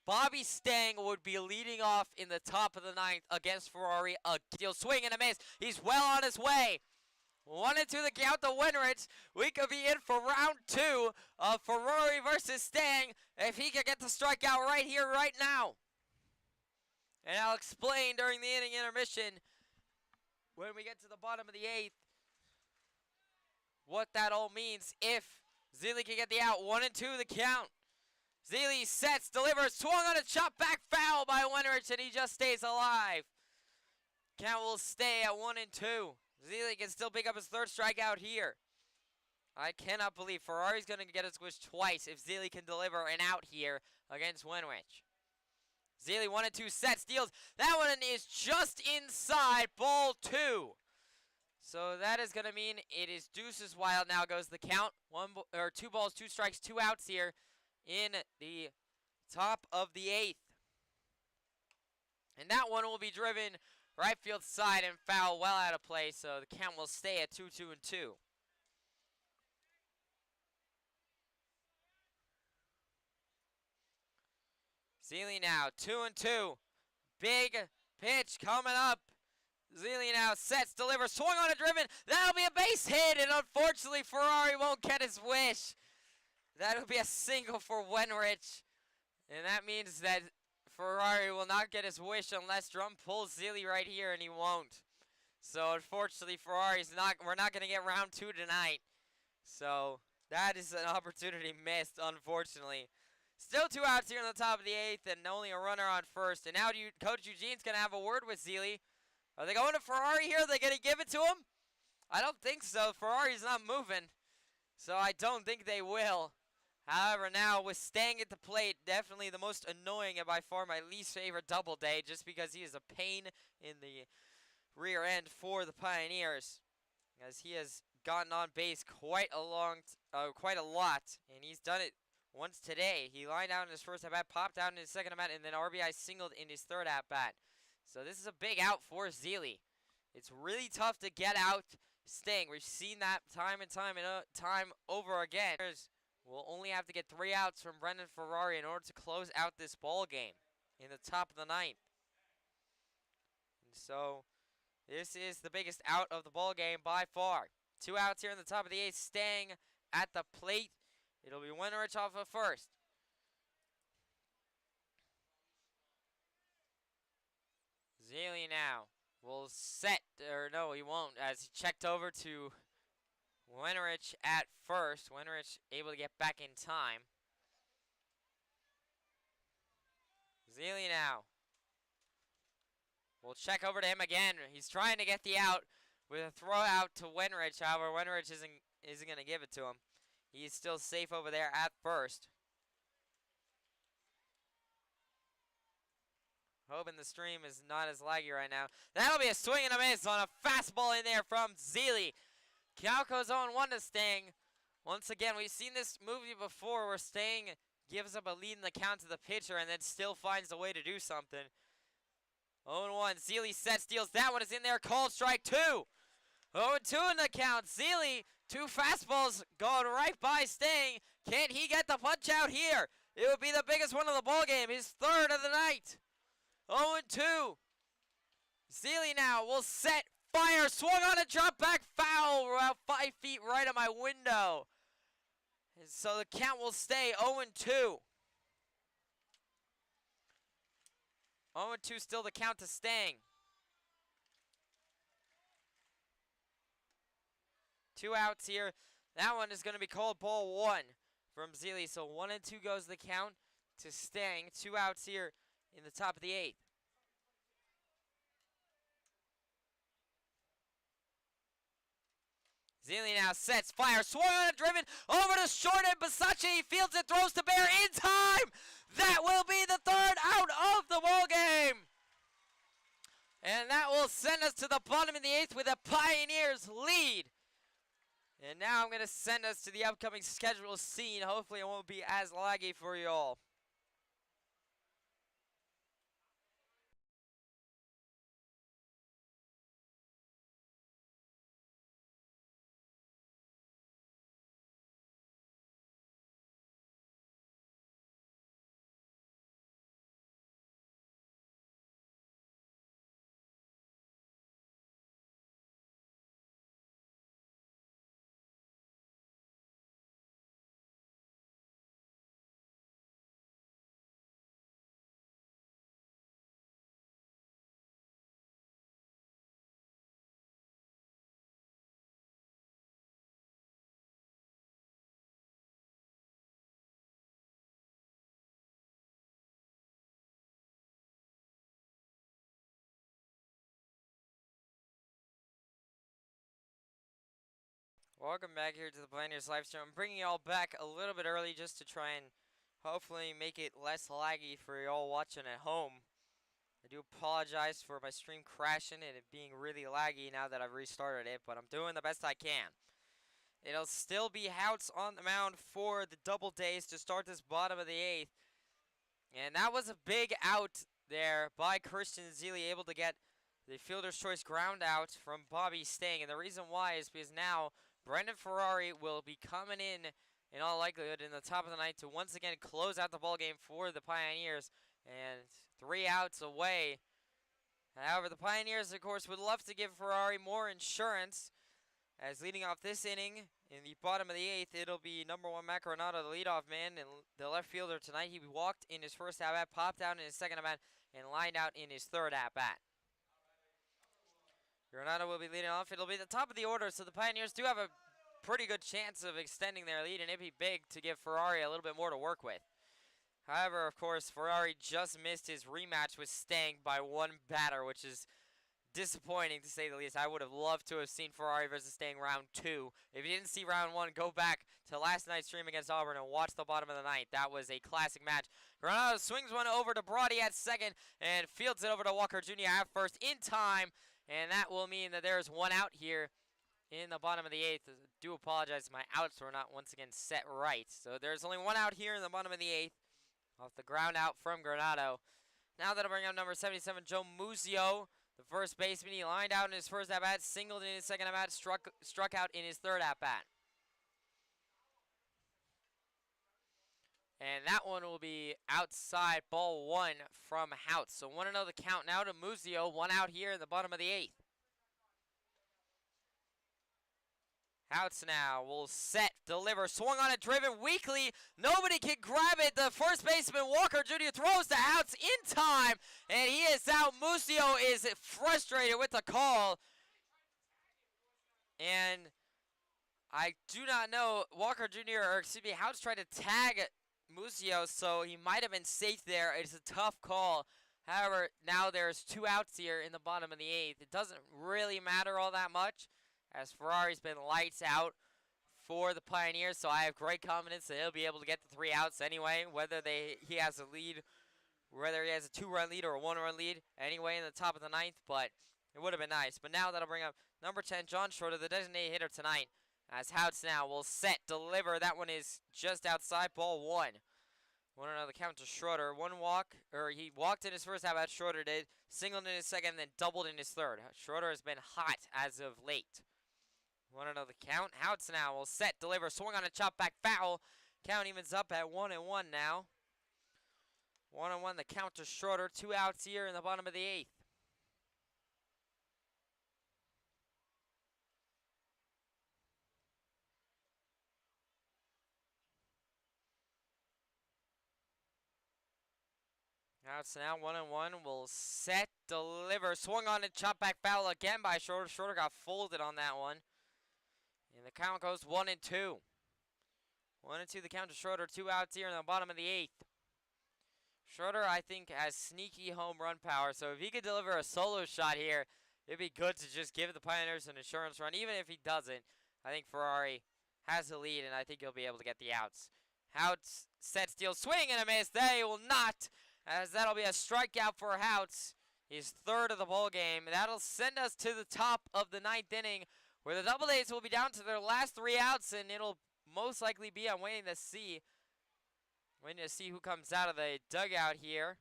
Bobby Stang would be leading off in the top of the 9th against Ferrari. A deal swing and a miss. He's well on his way. 1-2 the count to Wenrich. We could be in for round 2 of Ferrari versus Stang if he could get the strikeout right here, right now. And I'll explain during the inning intermission when we get to the bottom of the 8th what that all means if Zealy can get the out. 1-2 the count. Zealy sets, delivers, swung on a chop back foul by Wenrich, and he just stays alive. Count will stay at 1-2. Zealy can still pick up his third strikeout here. I cannot believe Ferrari's going to get his wish twice if Zealy can deliver an out here against Wenrich. Zealy 1-2 set, steals. That one is just inside, ball 2. So that is going to mean it is deuces wild. Now goes the count. 2 balls, 2 strikes, 2 outs here in the top of the 8th. And that one will be driven right field side and foul well out of play, so the count will stay at 2-2-2. Zealy now, 2-2. Big pitch coming up. Zealy now sets, delivers, swung on a driven. That'll be a base hit, and unfortunately Ferrari won't get his wish. That'll be a single for Wenrich. And that means that Ferrari will not get his wish unless Drum pulls Zealy right here, and he won't. So unfortunately we're not going to get round 2 tonight. So that is an opportunity missed, unfortunately. Still 2 outs here in the top of the 8th, and only a runner on first. And now Coach Eugene's going to have a word with Zealy. Are they going to Ferrari here? Are they going to give it to him? I don't think so. Ferrari's not moving, so I don't think they will. However, now with Stang at the plate, definitely the most annoying and by far my least favorite Doubleday, just because he is a pain in the rear end for the Pioneers, as he has gotten on base quite a lot, and he's done it once today. He lined out in his first at-bat, popped out in his second at-bat, and then RBI singled in his third at-bat. So this is a big out for Zealy. It's really tough to get out Stang. We've seen that time and time over again. We'll only have to get 3 outs from Brendan Ferrari in order to close out this ball game in the top of the 9th. And so this is the biggest out of the ball game by far. 2 outs here in the top of the 8th. Stang at the plate. It'll be Wenrich off of first. Zealy now will set, or no, he won't, as he checked over to Wenrich at first. Wenrich able to get back in time. Zealy now will check over to him again. He's trying to get the out with a throw out to Wenrich. However, Wenrich isn't going to give it to him. He's still safe over there at first. Hoping the stream is not as laggy right now. That'll be a swing and a miss on a fastball in there from Zealy. Count goes on 1 to Stang. Once again, we've seen this movie before where Stang gives up a lead in the count to the pitcher and then still finds a way to do something. 0-1. Zealy sets, deals. That one is in there. Called strike 2. 0-2 in the count. Zealy, 2 fastballs going right by Stang. Can't he get the punch out here? It would be the biggest one of the ball game. His 3rd of the night. 0-2. Zealy now will set, fire, swung on a drop back foul about 5 feet right of my window. And so the count will stay 0-2. 0-2 still the count to Stang. 2 outs here. That one is going to be called ball 1 from Zealy. So 1-2 goes the count to Stang. 2 outs here in the top of the 8th. Zealy now sets, fire, swung on and driven over to short, and Basachi fields it, throws to Bear in time. That will be the third out of the ball game. And that will send us to the bottom of the 8th with a Pioneers lead. And now I'm going to send us to the upcoming schedule scene. Hopefully it won't be as laggy for you all. Welcome back here to the Pioneers live stream. I'm bringing y'all back a little bit early just to try and hopefully make it less laggy for y'all watching at home. I do apologize for my stream crashing and it being really laggy now that I've restarted it, but I'm doing the best I can. It'll still be Houts on the mound for the Doubledays to start this bottom of the 8th. And that was a big out there by Christian Zealy, able to get the fielder's choice ground out from Bobby Stang. And the reason why is because now Brendan Ferrari will be coming in all likelihood, in the top of the 9th to once again close out the ball game for the Pioneers. And 3 outs away. However, the Pioneers, of course, would love to give Ferrari more insurance. As leading off this inning, in the bottom of the 8th, it'll be number 1 Matt Granado, the leadoff man, and the left fielder tonight. He walked in his first at-bat, popped out in his second at-bat, and lined out in his third at-bat. Granado will be leading off. It'll be the top of the order, so the Pioneers do have a pretty good chance of extending their lead, and it'd be big to give Ferrari a little bit more to work with. However, of course, Ferrari just missed his rematch with Stang by 1 batter, which is disappointing to say the least. I would have loved to have seen Ferrari versus Stang round 2. If you didn't see round 1, go back to last night's stream against Auburn and watch the bottom of the 9th. That was a classic match. Granado swings one over to Brody at second and fields it over to Walker Jr. at first in time. And that will mean that there's 1 out here in the bottom of the 8th. I do apologize, my outs were not once again set right. So there's only 1 out here in the bottom of the 8th off the ground out from Granado. Now that'll bring up number 77, Joe Muzio, the first baseman. He lined out in his first at-bat, singled in his second at-bat, struck out in his third at-bat. And that one will be outside, ball 1 from Houts. So 1-0 the count now to Muzio. 1 out here in the bottom of the 8th. Houts now will set, deliver, swung on it, driven weakly. Nobody can grab it. The first baseman, Walker Jr., throws to Houts in time, and he is out. Muzio is frustrated with the call. And I do not know, Walker Jr., or excuse me, Houts tried to tag Muzio, so he might have been safe there. It's a tough call. However, now there's 2 outs here in the bottom of the 8th. It doesn't really matter all that much, as Ferrari's been lights out for the Pioneers, so I have great confidence that he'll be able to get the 3 outs anyway, whether he has a lead, whether he has a 2-run lead or a 1-run lead anyway in the top of the 9th, but it would have been nice. But now that'll bring up number 10, John Schroeder, the designated hitter tonight, as Houts now will set, deliver. That one is just outside, ball 1. 1-0 the count to Schroeder. 1 walk, or he walked in his first at-bat, Schroeder did, singled in his second, then doubled in his third. Schroeder has been hot as of late. 1-0 the count. Houts now will set, deliver, swung on a chop back foul. Count evens up at 1-1 now. 1-1 the count to Schroeder. 2 outs here in the bottom of the 8th. Houts now 1-1 will set, deliver, swung on a chop back foul again by Schroeder. Schroeder got folded on that one. And the count goes 1-2. 1-2 the count to Schroeder. 2 outs here in the bottom of the 8th. Schroeder, I think, has sneaky home run power. So if he could deliver a solo shot here, it'd be good to just give the Pioneers an insurance run. Even if he doesn't, I think Ferrari has the lead, and I think he'll be able to get the outs. Houts, set, steal, swing, and a miss. They will not, as that'll be a strikeout for Houts. He's third of the ball game. That'll send us to the top of the 9th inning, where the Doubledays will be down to their last 3 outs, and it'll most likely be on waiting to see who comes out of the dugout here.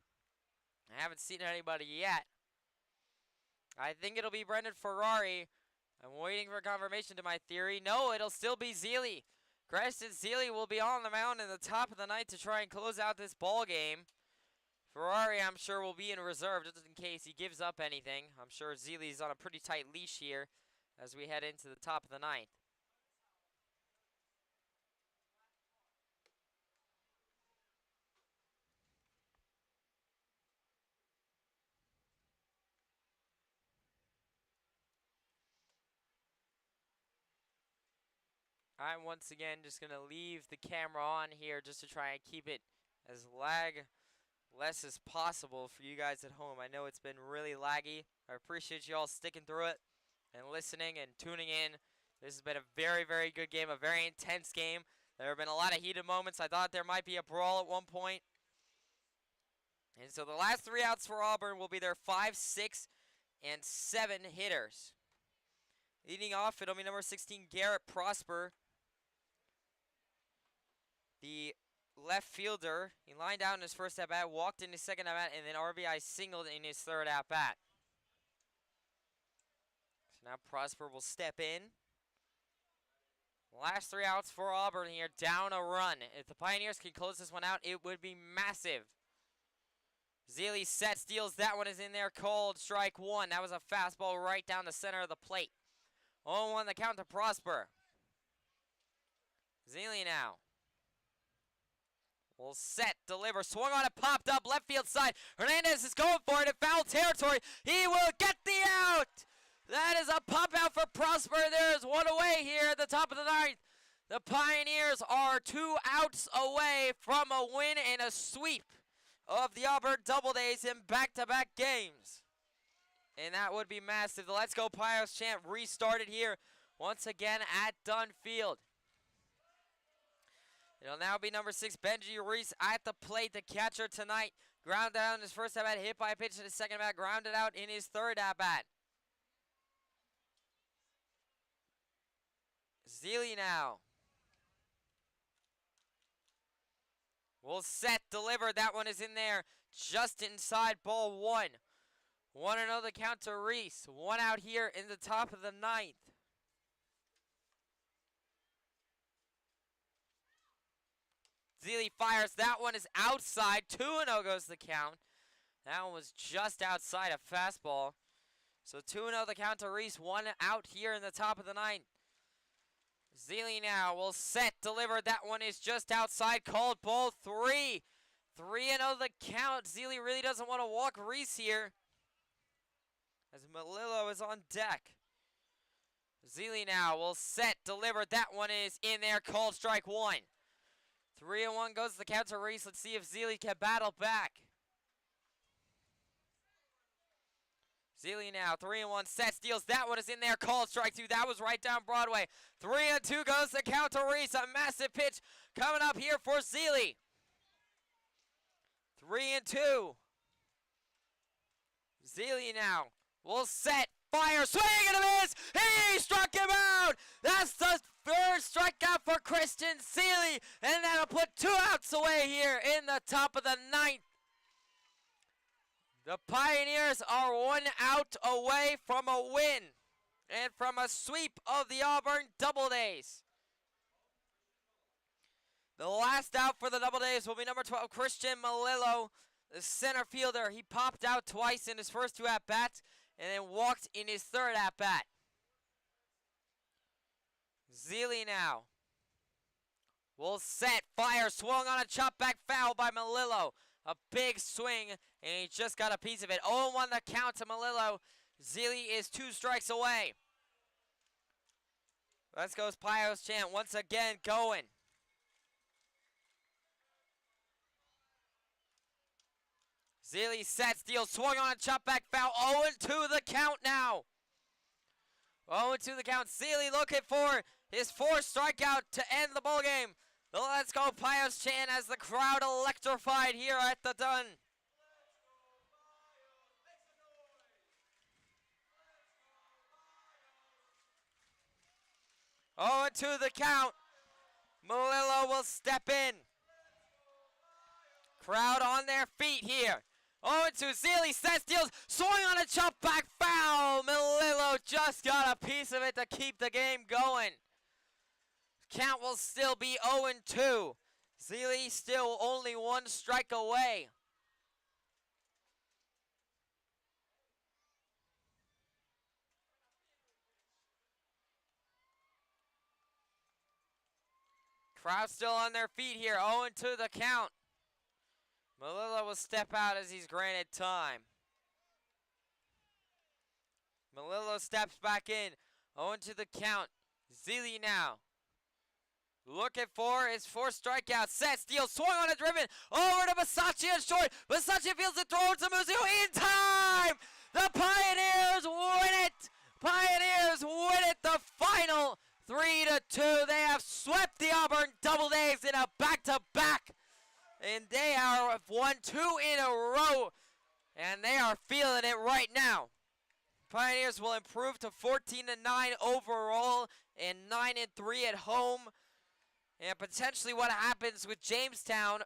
I haven't seen anybody yet. I think it'll be Brendan Ferrari. I'm waiting for confirmation to my theory. No, it'll still be Zeile. Creston Zeile will be on the mound in the top of the 9th to try and close out this ball game. Ferrari, I'm sure, will be in reserve just in case he gives up anything. I'm sure Zeile's on a pretty tight leash here as we head into the top of the 9th. I'm once again just going to leave the camera on here just to try and keep it as less as possible for you guys at home. I know it's been really laggy. I appreciate you all sticking through it and listening and tuning in. This has been a very, very good game, a very intense game. There have been a lot of heated moments. I thought there might be a brawl at one point. And so the last 3 outs for Auburn will be their 5, 6, and 7 hitters. Leading off, it'll be number 16, Garrett Prosper. The left fielder, he lined out in his first at-bat, walked in his second at-bat, and then RBI singled in his third at-bat. So now Prosper will step in. Last 3 outs for Auburn here, down a run. If the Pioneers can close this one out, it would be massive. Zeile set, steals, that one is in there, called strike 1. That was a fastball right down the center of the plate. 0-1 the count to Prosper. Zeile now. Will set, deliver, swung on it, popped up, left field side. Hernandez is going for it in foul territory. He will get the out. That is a pop out for Prosper. There is one away here at the top of the 9th. The Pioneers are 2 outs away from a win and a sweep of the Auburn Doubledays in back-to-back games. And that would be massive. The Let's Go Pios chant restarted here once again at Dunn Field. It'll now be number 6, Benji Reese at the plate, the catcher tonight. Grounded out in his first at-bat, hit by a pitch in his second at-bat, grounded out in his third at-bat. Zeile now. Will set, deliver, that one is in there, just inside ball 1. 1-0 the count to Reese. 1 out here in the top of the 9th. Zeile fires. That one is outside. 2-0 goes the count. That one was just outside a fastball. So 2-0 the count to Reese. 1 out here in the top of the 9th. Zeile now will set, deliver. That one is just outside. Called ball 3. 3-0 the count. Zeile really doesn't want to walk Reese here, as Melillo is on deck. Zeile now will set, deliver. That one is in there. Called strike 1. 3-1 goes the count to Reese. Let's see if Zeile can battle back. Zeile now, 3-1, set, steals. That one is in there. Called strike 2. That was right down Broadway. 3-2 goes the count to Reese. A massive pitch coming up here for Zeile. 3-2. Zeile now will set, fire, swing and a miss. He struck him out. That's the first strikeout for Christian Zeile, and that'll put 2 outs away here in the top of the 9th. The Pioneers are 1 out away from a win and from a sweep of the Auburn Doubledays. The last out for the Doubledays will be number 12, Christian Melillo, the center fielder. He popped out twice in his first 2 at-bats and then walked in his third at-bat. Zeile now will set, fire, swung on a chop back foul by Melillo. A big swing, and he just got a piece of it. 0-1 the count to Melillo. Zeile is 2 strikes away. Let's go Pios chant once again going. Zeile set, steal, swung on a chop back foul. 0-2 the count now. 0-2 the count. Zeile looking for his fourth strikeout to end the ball game. The Let's Go Pios chant as the crowd electrified here at the Dun. Oh, and to the count. Melillo will step in. Crowd on their feet here. Oh, and to Zealy, set steals, swing on a jump back foul. Melillo just got a piece of it to keep the game going. Count will still be 0-2. Zealy still only one strike away. Crowd still on their feet here, 0-2 the count. Melillo will step out as he's granted time. Melillo steps back in, 0-2 the count. Zealy now. Looking for his fourth strikeout. Set, steal, swung on a driven. Over to Versace and short. Versace feels the throw to Musio in time. The Pioneers win it. Pioneers win it. The final 3-2. They have swept the Auburn Doubledays in a back-to-back. And they have won 2 in a row. And they are feeling it right now. Pioneers will improve to 14-9 overall and 9-3 at home. And potentially what happens with Jamestown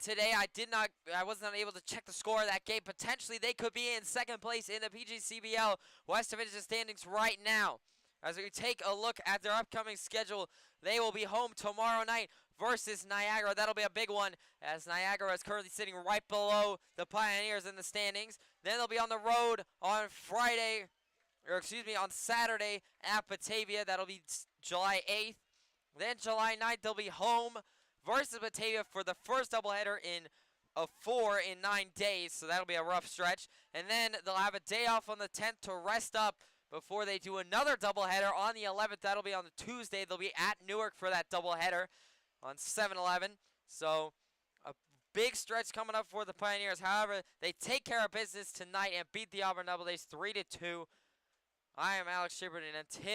today, I was not able to check the score of that game. Potentially they could be in second place in the PGCBL West Division standings right now. As we take a look at their upcoming schedule, they will be home tomorrow night versus Niagara. That'll be a big one, as Niagara is currently sitting right below the Pioneers in the standings. Then they'll be on the road on on Saturday at Batavia. That'll be July 8th. Then July 9th, they'll be home versus Batavia for the first doubleheader of 4 in 9 days. So that'll be a rough stretch. And then they'll have a day off on the 10th to rest up before they do another doubleheader on the 11th. That'll be on the Tuesday. They'll be at Newark for that doubleheader on 7-11. So a big stretch coming up for the Pioneers. However, they take care of business tonight and beat the Auburn Doubledays 3-2. I am Alex Shepard, and until